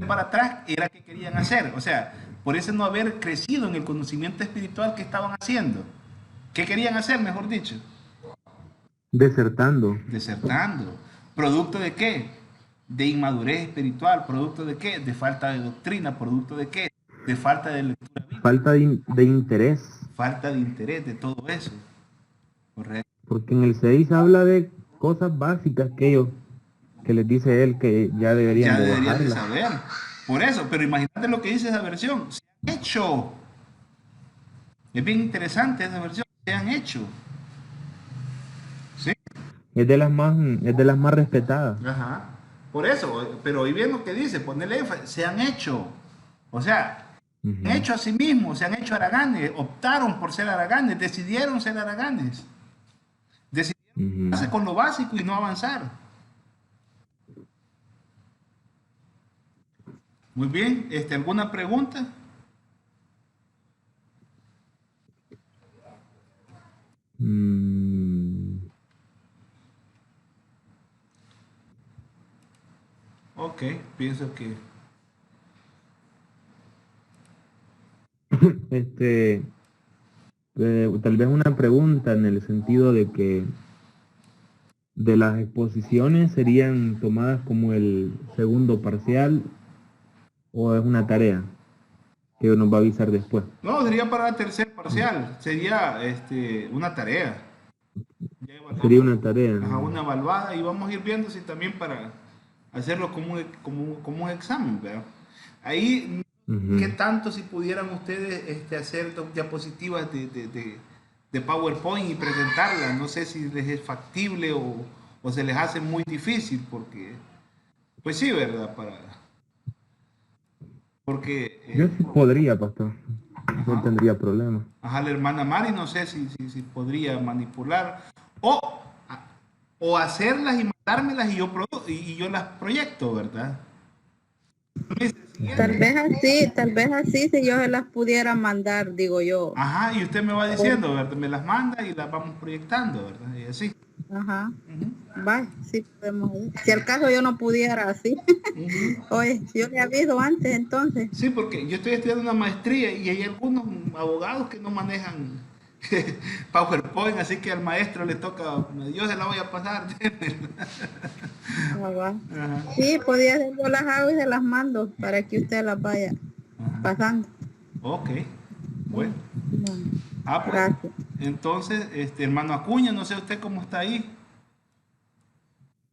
para atrás era que querían hacer. O sea, por eso no haber crecido en el conocimiento espiritual que estaban haciendo. ¿Qué querían hacer, mejor dicho? Desertando. Desertando. ¿Producto de qué? De inmadurez espiritual. ¿Producto de qué? De falta de doctrina. ¿Producto de qué? De falta de lectura bíblica. Falta de interés. Falta de interés de todo eso. Correcto. Porque en el 6 habla de cosas básicas que les dice él que ya deberían Ya de deberían de bajarlas. saber. Por eso, pero imagínate lo que dice esa versión. Se han hecho. Es bien interesante esa versión. Se han hecho. ¿Sí? Es de las más respetadas. Ajá. Por eso, pero hoy bien lo que dice, ponerle énfasis, se han hecho. O sea, se han hecho a sí mismos, se han hecho haraganes, optaron por ser haraganes, decidieron ser haraganes. Decidieron quedarse con lo básico y no avanzar. Muy bien, ¿alguna pregunta? Ok, pienso que... Tal vez una pregunta en el sentido de que de las exposiciones serían tomadas como el segundo parcial o es una tarea que nos va a avisar después. No, sería para la tercer parcial, sería una tarea. Sería una tarea. Ajá, una evaluada y vamos a ir viendo si también para hacerlo como un examen, ¿verdad? Ahí, ¿qué tanto si pudieran ustedes hacer diapositivas de PowerPoint y presentarlas? No sé si les es factible o se les hace muy difícil porque, pues sí, ¿verdad? Porque Yo sí podría, pastor. No tendría problema. ajá, la hermana Mari no sé si podría manipular o, o hacerlas y mandármelas y y yo las proyecto, ¿verdad? Tal vez así, si yo se las pudiera mandar, digo yo. Ajá, y usted me va diciendo, ¿verdad? Me las manda y las vamos proyectando, ¿verdad? Y así. Ajá. Ujú, Va, sí podemos ir. Si al caso yo no pudiera así. ujú. Oye, yo le aviso antes entonces. Sí, porque yo estoy estudiando una maestría y hay algunos abogados que no manejan PowerPoint, así que al maestro le toca, yo se la voy a pasar. Ah, va. Ajá, Sí, podía ser, yo las hago y se las mando para que usted las vaya ajá. pasando. Ok, bueno. Bueno, Ah, pues, gracias. entonces, hermano Acuña, no sé usted cómo está ahí.